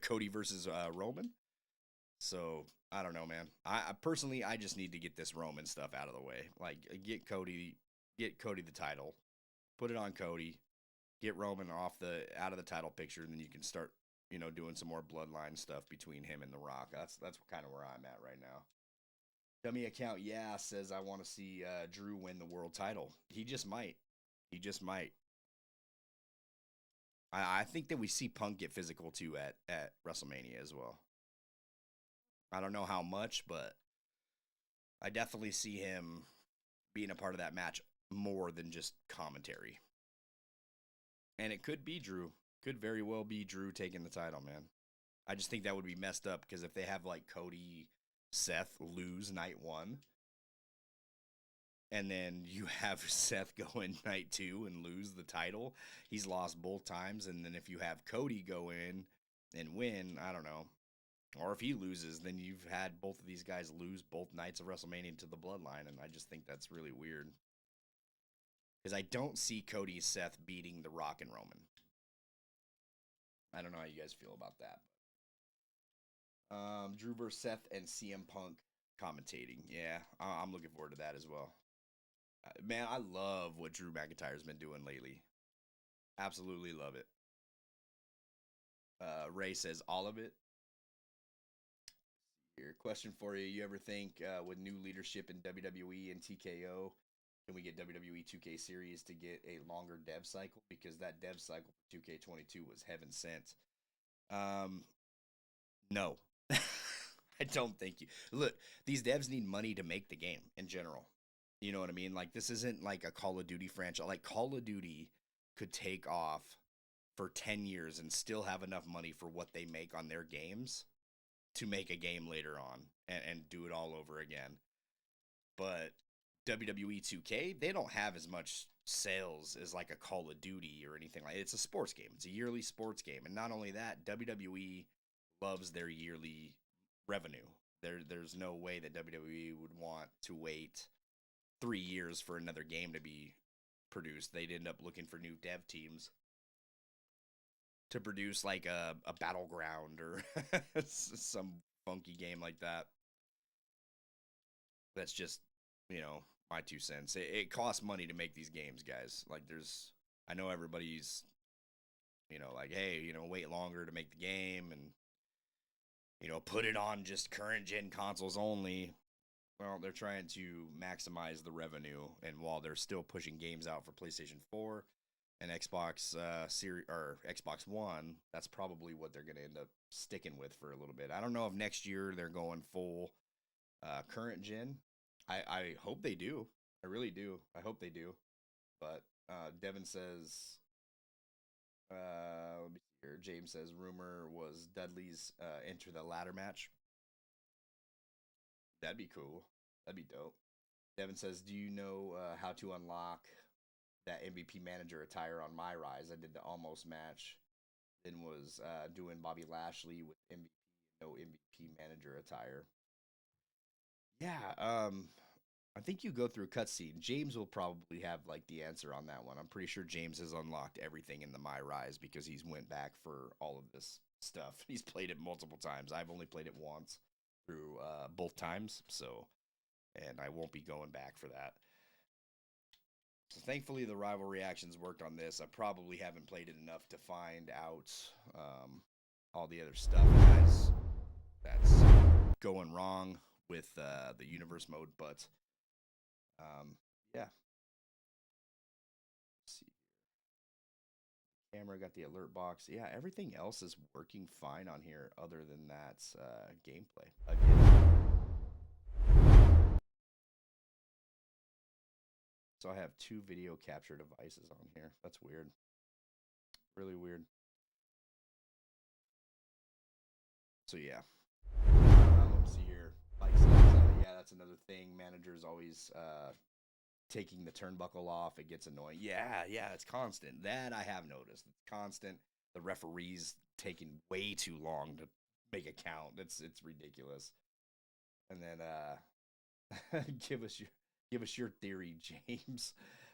Cody versus Roman. So I don't know, man. I personally, I just need to get this Roman stuff out of the way. Like, get Cody the title, put it on Cody, get Roman out of the title picture, and then you can start doing some more bloodline stuff between him and The Rock. That's kind of where I'm at right now. Dummy account, yeah, says I want to see Drew win the world title. He just might. I think that we see Punk get physical too at WrestleMania as well. I don't know how much, but I definitely see him being a part of that match more than just commentary. And it could be Drew. Could very well be Drew taking the title, man. I just think that would be messed up because if they have like Cody, Seth lose night one, and then you have Seth go in night two and lose the title, he's lost both times. And then if you have Cody go in and win, I don't know. Or if he loses, then you've had both of these guys lose both nights of WrestleMania to the Bloodline. And I just think that's really weird. Because I don't see Cody Seth beating The Rock and Roman. I don't know how you guys feel about that. Drew versus Seth and CM Punk commentating. Yeah, I'm looking forward to that as well. Man, I love what Drew McIntyre's been doing lately. Absolutely love it. Ray says all of it. Here, question for you. You ever think with new leadership in WWE and TKO, can we get WWE 2K series to get a longer dev cycle? Because that dev cycle for 2K22 was heaven sent. No. I don't think you. Look, these devs need money to make the game in general. You know what I mean? Like, this isn't like a Call of Duty franchise. Like, Call of Duty could take off for 10 years and still have enough money for what they make on their games to make a game later on and do it all over again. But WWE 2K, they don't have as much sales as like a Call of Duty or anything like. It's a sports game. It's a yearly sports game. And not only that, WWE loves their yearly revenue. There's no way that WWE would want to wait 3 years for another game to be produced. They'd end up looking for new dev teams to produce like a Battleground or some funky game like that. That's just, my 2 cents. It costs money to make these games, guys. Like, I know everybody's, like, hey, wait longer to make the game and, put it on just current gen consoles only. Well, they're trying to maximize the revenue, and while they're still pushing games out for PlayStation 4 and Xbox Series or Xbox One, that's probably what they're going to end up sticking with for a little bit. I don't know if next year they're going full current gen. I hope they do. I really do. I hope they do. But Devin says, let me see here. James says, rumor was Dudley's enter the ladder match. That'd be cool. That'd be dope. Devin says, do you know how to unlock that MVP manager attire on My Rise? I did the almost match. Then was doing Bobby Lashley with MVP, no MVP manager attire. Yeah, I think you go through a cutscene. James will probably have like the answer on that one. I'm pretty sure James has unlocked everything in the My Rise because he's went back for all of this stuff. He's played it multiple times. I've only played it once through both times, and I won't be going back for that. So thankfully, the rivalry actions worked on this. I probably haven't played it enough to find out all the other stuff that's going wrong with the universe mode, but yeah. Let's see here. Camera got the alert box. Yeah, everything else is working fine on here other than that gameplay. Again. So I have 2 video capture devices on here. That's weird. Really weird. So yeah. Let's see here. Like yeah, that's another thing. Managers always taking the turnbuckle off. It gets annoying. Yeah, it's constant. That I have noticed. It's constant. The referees taking way too long to make a count. It's ridiculous. And then give us your theory, James.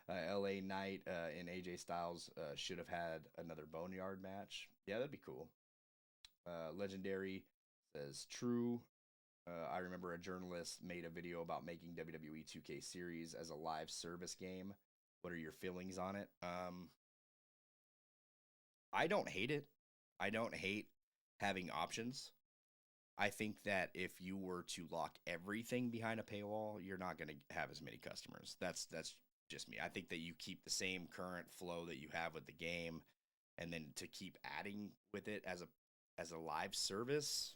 LA Knight and AJ Styles should have had another Boneyard match. Yeah, that'd be cool. Legendary says true. I remember a journalist made a video about making WWE 2K Series as a live service game. What are your feelings on it? I don't hate it. I don't hate having options. I think that if you were to lock everything behind a paywall, you're not going to have as many customers. That's just me. I think that you keep the same current flow that you have with the game, and then to keep adding with it as a live service,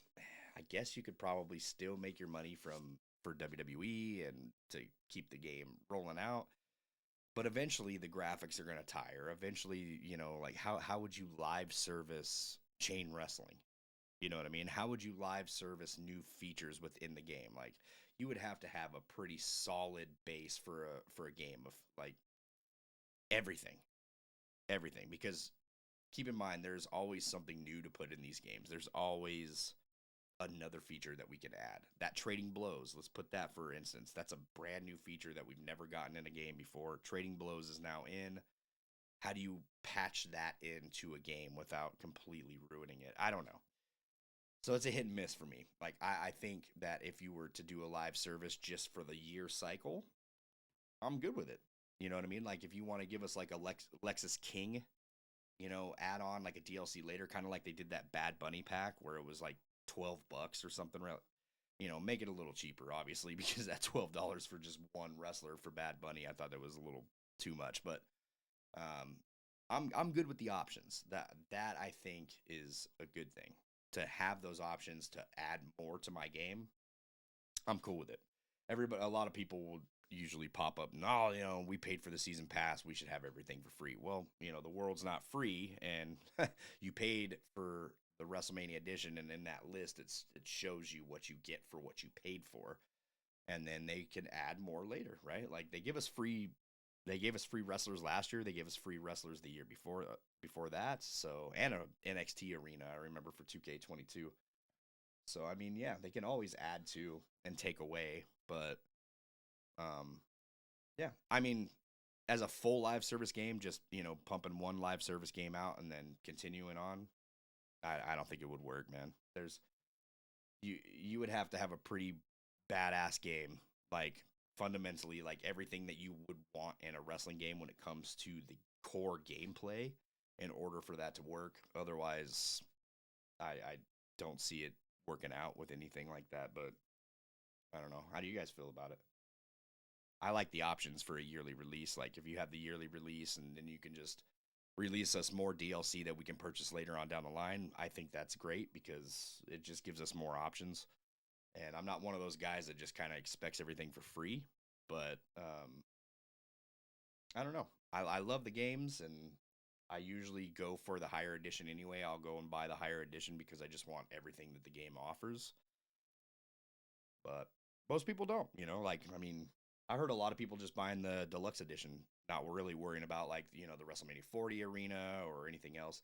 I guess you could probably still make your money for WWE and to keep the game rolling out. But eventually the graphics are going to tire. Eventually, like how would you live service chain wrestling? You know what I mean? How would you live service new features within the game? Like, you would have to have a pretty solid base for a game of like everything, because keep in mind, there's always something new to put in these games. There's always another feature that we can add. That trading blows, let's put that for instance. That's a brand new feature that we've never gotten in a game before. Trading blows is now in. How do you patch that into a game without completely ruining it? I don't know. So it's a hit and miss for me. Like, I think that if you were to do a live service just for the year cycle, I'm good with it. You know what I mean? Like, if you want to give us like a Lexus King, add on like a DLC later, kind of like they did that Bad Bunny pack where it was like $12 or something. Make it a little cheaper, obviously, because that $12 for just one wrestler for Bad Bunny, I thought that was a little too much. But I'm good with the options. That I think is a good thing. To have those options to add more to my game, I'm cool with it. A lot of people will usually pop up, no, we paid for the season pass, we should have everything for free. Well, the world's not free, and you paid for the WrestleMania edition, and in that list, it shows you what you get for what you paid for, and then they can add more later, right? Like they gave us free wrestlers last year. They gave us free wrestlers the year before that. So, and a NXT arena, I remember, for 2K22. So I mean, yeah, they can always add to and take away, but um, yeah, I mean, as a full live service game, just pumping one live service game out and then continuing on, I don't think it would work, man. You would have to have a pretty badass game, like fundamentally, like everything that you would want in a wrestling game when it comes to the core gameplay, in order for that to work. Otherwise, I don't see it working out with anything like that. But I don't know. How do you guys feel about it? I like the options for a yearly release. Like if you have the yearly release and then you can just release us more DLC that we can purchase later on down the line, I think that's great because it just gives us more options. And I'm not one of those guys that just kind of expects everything for free. But I don't know. I love the games, and I usually go for the higher edition anyway. I'll go and buy the higher edition because I just want everything that the game offers. But most people don't, like, I mean, I heard a lot of people just buying the deluxe edition, not really worrying about like, the WrestleMania 40 arena or anything else.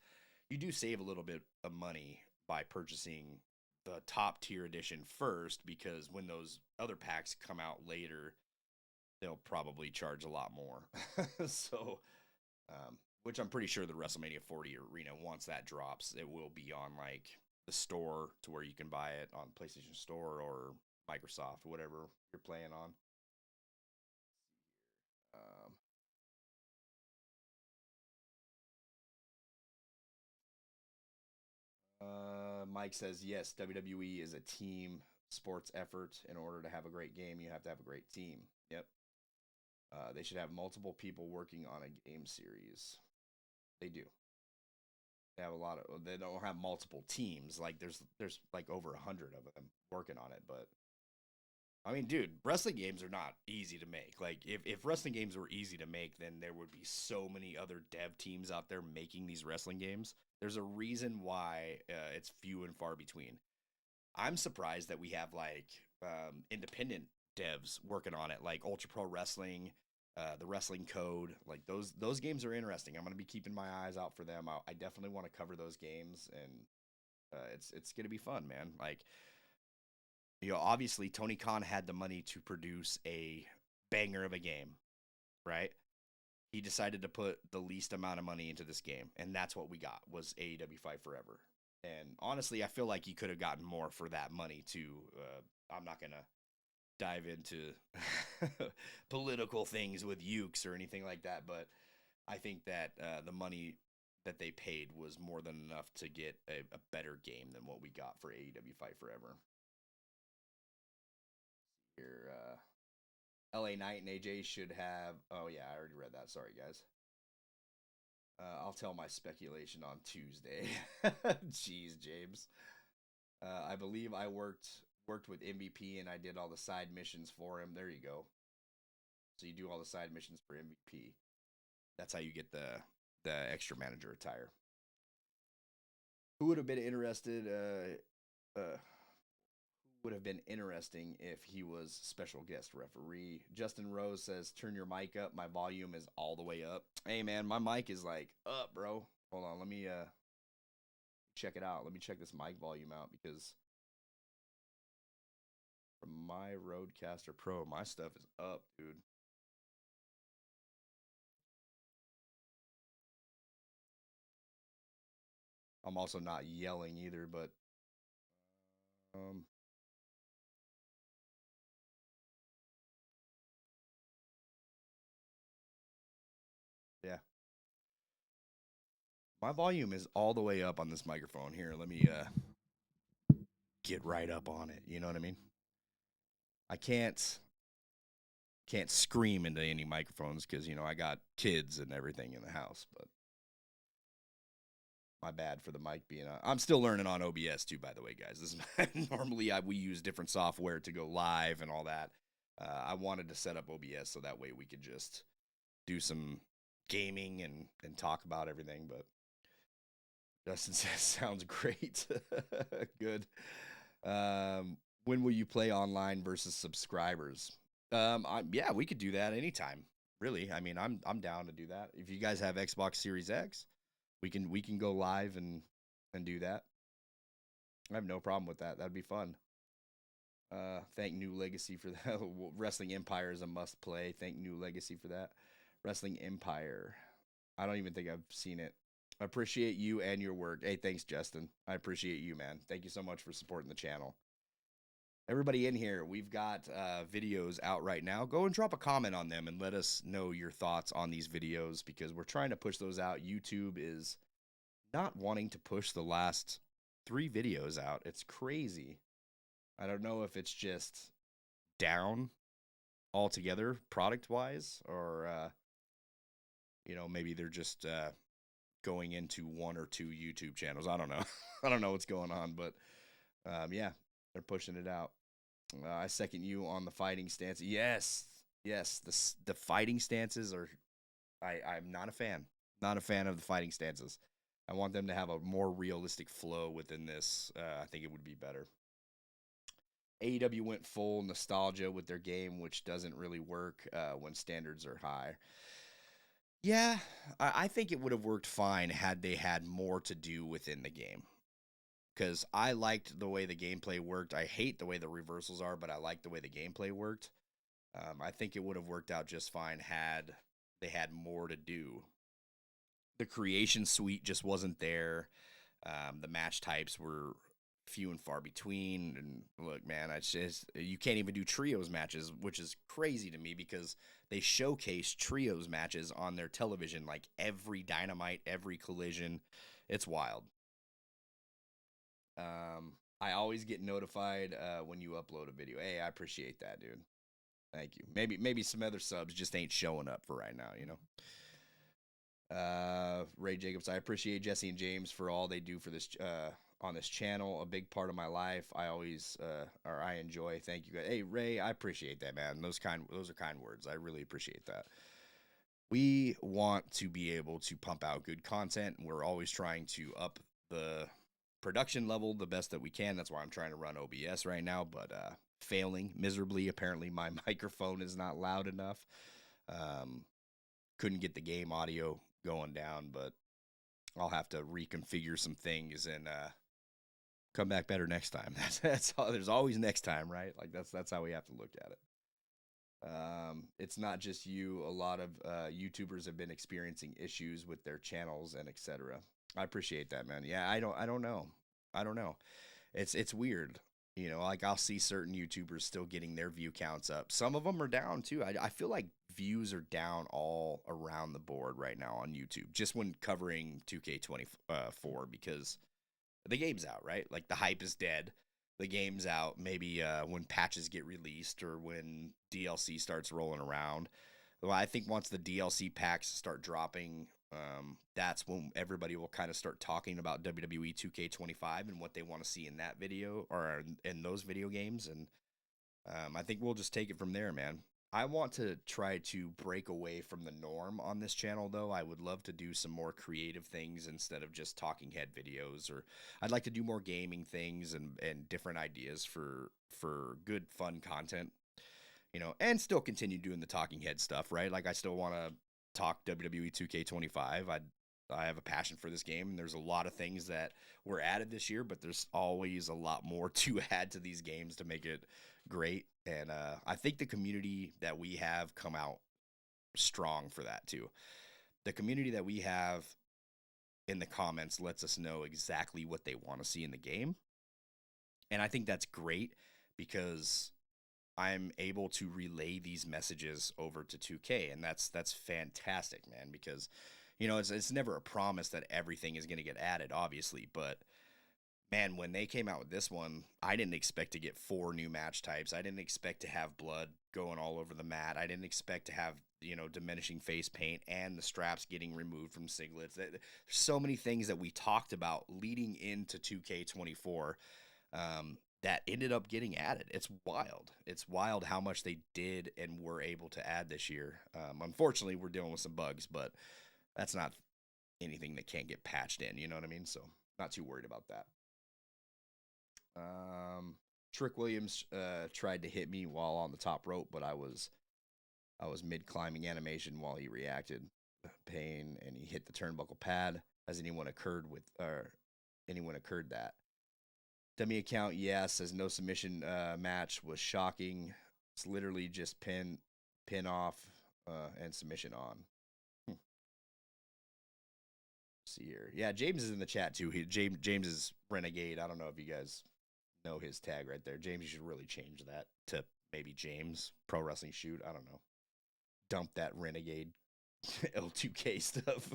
You do save a little bit of money by purchasing the top tier edition first, because when those other packs come out later, they'll probably charge a lot more. So, which I'm pretty sure the WrestleMania 40 arena, once that drops, it will be on like the store to where you can buy it on PlayStation Store or Microsoft, whatever you're playing on. Um, Mike says, yes, WWE is a team sports effort. In order to have a great game, you have to have a great team. Yep. They should have multiple people working on a game series. They do. They have a lot of. They don't have multiple teams. Like there's like over 100 of them working on it. But I mean, dude, wrestling games are not easy to make. Like if wrestling games were easy to make, then there would be so many other dev teams out there making these wrestling games. There's a reason why it's few and far between. I'm surprised that we have like independent devs working on it, like Ultra Pro Wrestling, the Wrestling Code. Like those games are interesting. I'm gonna be keeping my eyes out for them. I definitely want to cover those games, and it's gonna be fun, man. Like obviously Tony Khan had the money to produce a banger of a game, right? He decided to put the least amount of money into this game, and that's what we got was AEW Fight Forever. And honestly, I feel like he could have gotten more for that money too. I'm not gonna dive into political things with Ukes or anything like that, but I think that the money that they paid was more than enough to get a better game than what we got for AEW Fight Forever. Here, LA Knight and AJ should have. Oh yeah, I already read that. Sorry, guys. I'll tell my speculation on Tuesday. Jeez, James. I believe I worked with MVP and I did all the side missions for him. There you go. So you do all the side missions for MVP. That's how you get the extra manager attire. Who would have been interested? Would have been interesting if he was special guest referee. Justin Rose says, turn your mic up. My volume is all the way up. Hey, man, my mic is like up, bro. Hold on. Let me check it out. Let me check this mic volume out, because from my Rodecaster Pro, my stuff is up, dude. I'm also not yelling either, but um yeah. My volume is all the way up on this microphone here. Let me get right up on it. You know what I mean? I can't scream into any microphones because I got kids and everything in the house. But my bad for the mic being on. I'm still learning on OBS too, by the way, guys. This is normally we use different software to go live and all that. I wanted to set up OBS so that way we could just do some gaming and talk about everything. But Justin says sounds great. Good. When will you play online versus subscribers? Yeah, we could do that anytime. Really, I mean, I'm down to do that. If you guys have Xbox Series X, we can go live and do that. I have no problem with that. That'd be fun. Thank New Legacy for that. Wrestling Empire is a must play. Thank New Legacy for that. Wrestling Empire. I don't even think I've seen it. I appreciate you and your work. Hey, thanks, Justin. I appreciate you, man. Thank you so much for supporting the channel. Everybody in here, we've got videos out right now. Go and drop a comment on them and let us know your thoughts on these videos because we're trying to push those out. YouTube is not wanting to push the last 3 videos out. It's crazy. I don't know if it's just down altogether product-wise or, maybe they're just going into 1 or 2 YouTube channels. I don't know. I don't know what's going on, but yeah, they're pushing it out. I second you on the fighting stance. Yes, the fighting stances are. I'm not a fan. Not a fan of the fighting stances. I want them to have a more realistic flow within this. I think it would be better. AEW went full nostalgia with their game, which doesn't really work when standards are high. Yeah, I think it would have worked fine had they had more to do within the game. Because I liked the way the gameplay worked. I hate the way the reversals are, but I like the way the gameplay worked. I think it would have worked out just fine had they had more to do. The creation suite just wasn't there. The match types were few and far between. And look, man, you can't even do trios matches, which is crazy to me because they showcase trios matches on their television like every Dynamite, every Collision. It's wild. I always get notified when you upload a video. Hey, I appreciate that, dude. Thank you. Maybe some other subs just ain't showing up for right now, Ray Jacobs, I appreciate Jesse and James for all they do for this on this channel. A big part of my life. I always I enjoy. Thank you guys. Hey Ray, I appreciate that, man. Those are kind words. I really appreciate that. We want to be able to pump out good content, and we're always trying to up the production level the best that we can. That's why I'm trying to run OBS right now, but failing miserably. Apparently my microphone is not loud enough. Couldn't get the game audio going down, but I'll have to reconfigure some things and come back better next time. That's all. There's always next time, right? Like that's how we have to look at it. It's not just you. A lot of YouTubers have been experiencing issues with their channels and etc. I appreciate that, man. Yeah, I don't know. It's weird. Like I'll see certain YouTubers still getting their view counts up. Some of them are down too. I feel like views are down all around the board right now on YouTube, just when covering 2K24 because the game's out, right? Like the hype is dead. The game's out. Maybe when patches get released or when DLC starts rolling around. Well, I think once the DLC packs start dropping, that's when everybody will kind of start talking about WWE 2K25 and what they want to see in that video or in those video games. And I think we'll just take it from there, man. I want to try to break away from the norm on this channel, though. I would love to do some more creative things instead of just talking head videos, or I'd like to do more gaming things and different ideas for good, fun content, and still continue doing the talking head stuff, right? Like I still want to talk WWE 2K25. I have a passion for this game, and there's a lot of things that were added this year, but there's always a lot more to add to these games to make it great. And I think the community that we have come out strong for that too. The community that we have in the comments lets us know exactly what they want to see in the game. And I think that's great because I'm able to relay these messages over to 2K, and that's fantastic, man, because it's never a promise that everything is going to get added, obviously, but man, when they came out with this one, I didn't expect to get 4 new match types. I didn't expect to have blood going all over the mat. I didn't expect to have, diminishing face paint and the straps getting removed from singlets. There's so many things that we talked about leading into 2K24 that ended up getting added. It's wild. It's wild how much they did and were able to add this year. Unfortunately, we're dealing with some bugs, but that's not anything that can't get patched in. You know what I mean? So not too worried about that. Trick Williams tried to hit me while on the top rope, but I was mid climbing animation while he reacted. Pain, and he hit the turnbuckle pad. Has anyone occurred that? Dummy account, yes, says no submission match was shocking. It's literally just pin off and submission on. See here. Yeah, James is in the chat too. James is Renegade. I don't know if you guys know his tag right there. James, you should really change that to maybe James Pro Wrestling Shoot. I don't know. Dump that Renegade L2K stuff.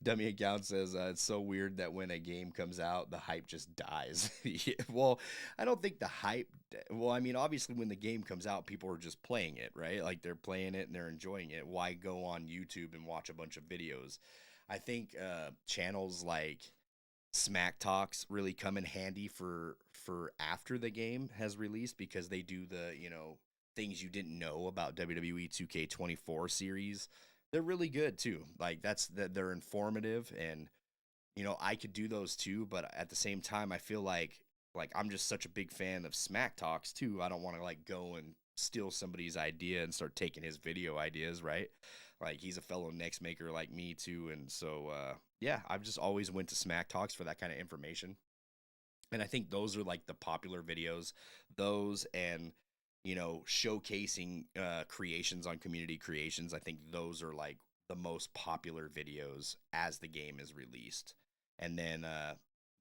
Dummy account says it's so weird that when a game comes out, the hype just dies. Yeah, well, I don't think the hype. Well, I mean, obviously, when the game comes out, people are just playing it, right? Like they're playing it and they're enjoying it. Why go on YouTube and watch a bunch of videos? I think channels like Smack Talks really come in handy for after the game has released, because they do the things you didn't know about WWE 2K24 series. They're really good too. Like they're informative, and I could do those too, but at the same time I feel like I'm just such a big fan of Smack Talks too. I don't want to like go and steal somebody's idea and start taking his video ideas, right? Like he's a fellow next maker like me too, and so yeah, I've just always went to Smack Talks for that kind of information. And I think those are like the popular videos, those and showcasing creations on community creations. I think those are like the most popular videos as the game is released. And then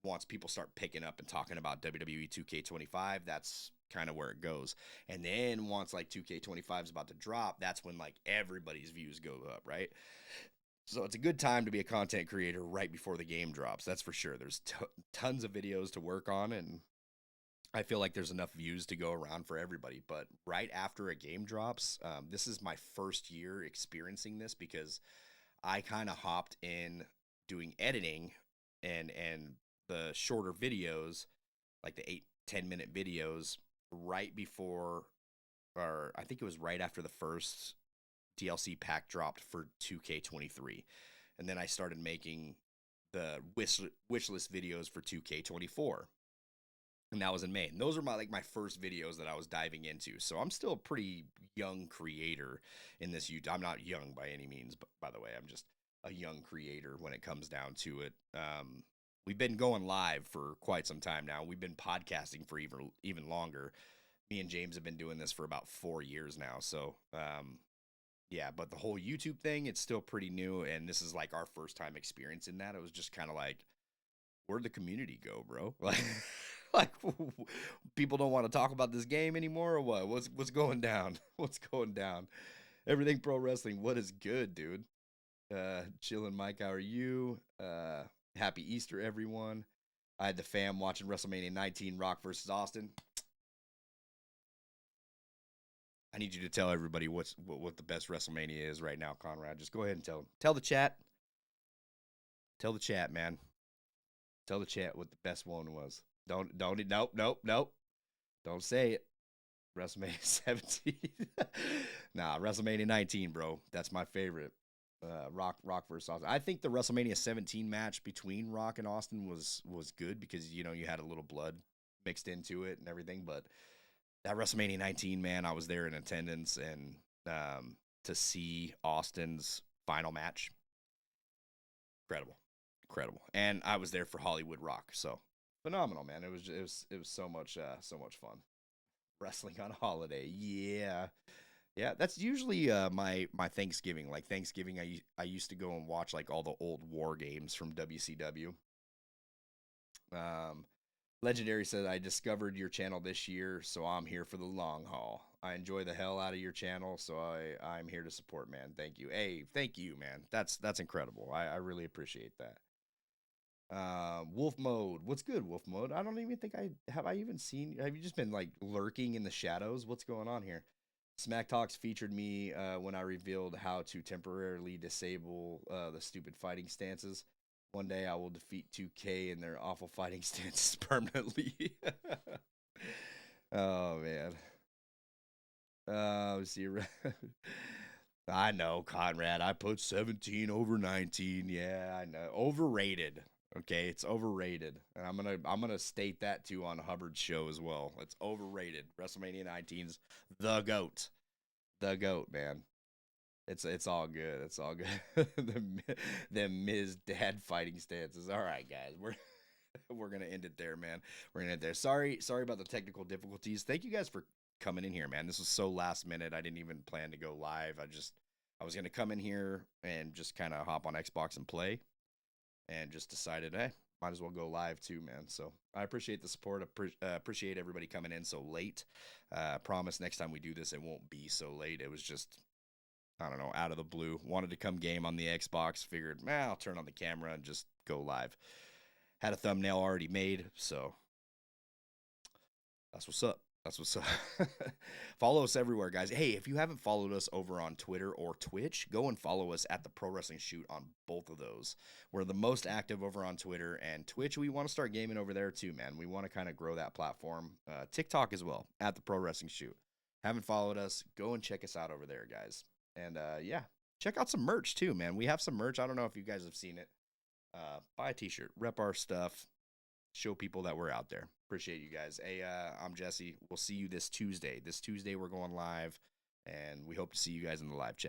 once people start picking up and talking about WWE 2K25, that's kind of where it goes. And then once like 2K25 is about to drop, that's when like everybody's views go up, right? So it's a good time to be a content creator right before the game drops. That's for sure. There's tons of videos to work on, and I feel like there's enough views to go around for everybody. But right after a game drops, this is my first year experiencing this, because I kind of hopped in doing editing and the shorter videos, like the 8-10 minute videos, right before, or I think it was right after the first DLC pack dropped for 2K23. And then I started making the wish list videos for 2K24. And that was in May. And those are my first videos that I was diving into. So I'm still a pretty young creator in this YouTube. I'm not young by any means, but by the way, I'm just a young creator when it comes down to it. We've been going live for quite some time now. We've been podcasting for even longer. Me and James have been doing this for about 4 years now. So yeah, but the whole YouTube thing, it's still pretty new. And this is like our first time experiencing that. It was just kind of like, where'd the community go, bro? Like people don't want to talk about this game anymore, or what? What's going down? What's going down? Everything pro wrestling. What is good, dude? Chillin', Mike. How are you? Happy Easter, everyone. I had the fam watching WrestleMania 19, Rock versus Austin. I need you to tell everybody what the best WrestleMania is right now, Conrad. Just go ahead and tell them. Tell the chat. Tell the chat, man. Tell the chat what the best one was. Nope. Don't say it. WrestleMania 17. Nah, WrestleMania 19, bro. That's my favorite. Rock versus Austin. I think the WrestleMania 17 match between Rock and Austin was good, because you had a little blood mixed into it and everything. But that WrestleMania 19, man, I was there in attendance, and to see Austin's final match, incredible. And I was there for Hollywood Rock, so phenomenal, man. It was so much fun. Wrestling on a holiday, yeah. That's usually my Thanksgiving. Like Thanksgiving, I used to go and watch like all the old war games from WCW. Legendary says, I discovered your channel this year, so I'm here for the long haul. I enjoy the hell out of your channel, so I'm here to support, man. Thank you. Hey, thank you, man. That's incredible. I really appreciate that. Wolf Mode. What's good, Wolf Mode? I don't even think I even seen. Have you just been like lurking in the shadows? What's going on here? Smack Talks featured me when I revealed how to temporarily disable the stupid fighting stances. One day I will defeat 2K and their awful fighting stances permanently. Oh man. See, I know, Conrad. I put 17 over 19. Yeah, I know. Overrated. Okay, it's overrated. And I'm gonna state that too on Hubbard's show as well. It's overrated. WrestleMania 19's the GOAT. The GOAT, man. It's all good. It's all good. the Miz dad fighting stances. All right, guys. We're gonna end it there, man. We're gonna end it there. Sorry about the technical difficulties. Thank you guys for coming in here, man. This was so last minute. I didn't even plan to go live. I was gonna come in here and just kind of hop on Xbox and play, and just decided, hey, might as well go live too, man. So I appreciate the support. Appreciate everybody coming in so late. Promise next time we do this, it won't be so late. It was just, I don't know, out of the blue. Wanted to come game on the Xbox. Figured, I'll turn on the camera and just go live. Had a thumbnail already made, so that's what's up. That's what's up. Follow us everywhere, guys. Hey, if you haven't followed us over on Twitter or Twitch, go and follow us at the Pro Wrestling Shoot on both of those. We're the most active over on Twitter and Twitch. We want to start gaming over there too, man. We want to kind of grow that platform. TikTok as well, at the Pro Wrestling Shoot. Haven't followed us? Go and check us out over there, guys. And yeah, check out some merch too, man. We have some merch. I don't know if you guys have seen it. Buy a t-shirt, rep our stuff, show people that we're out there. Appreciate you guys. Hey, I'm Jesse. We'll see you this Tuesday. This Tuesday we're going live, and we hope to see you guys in the live chat.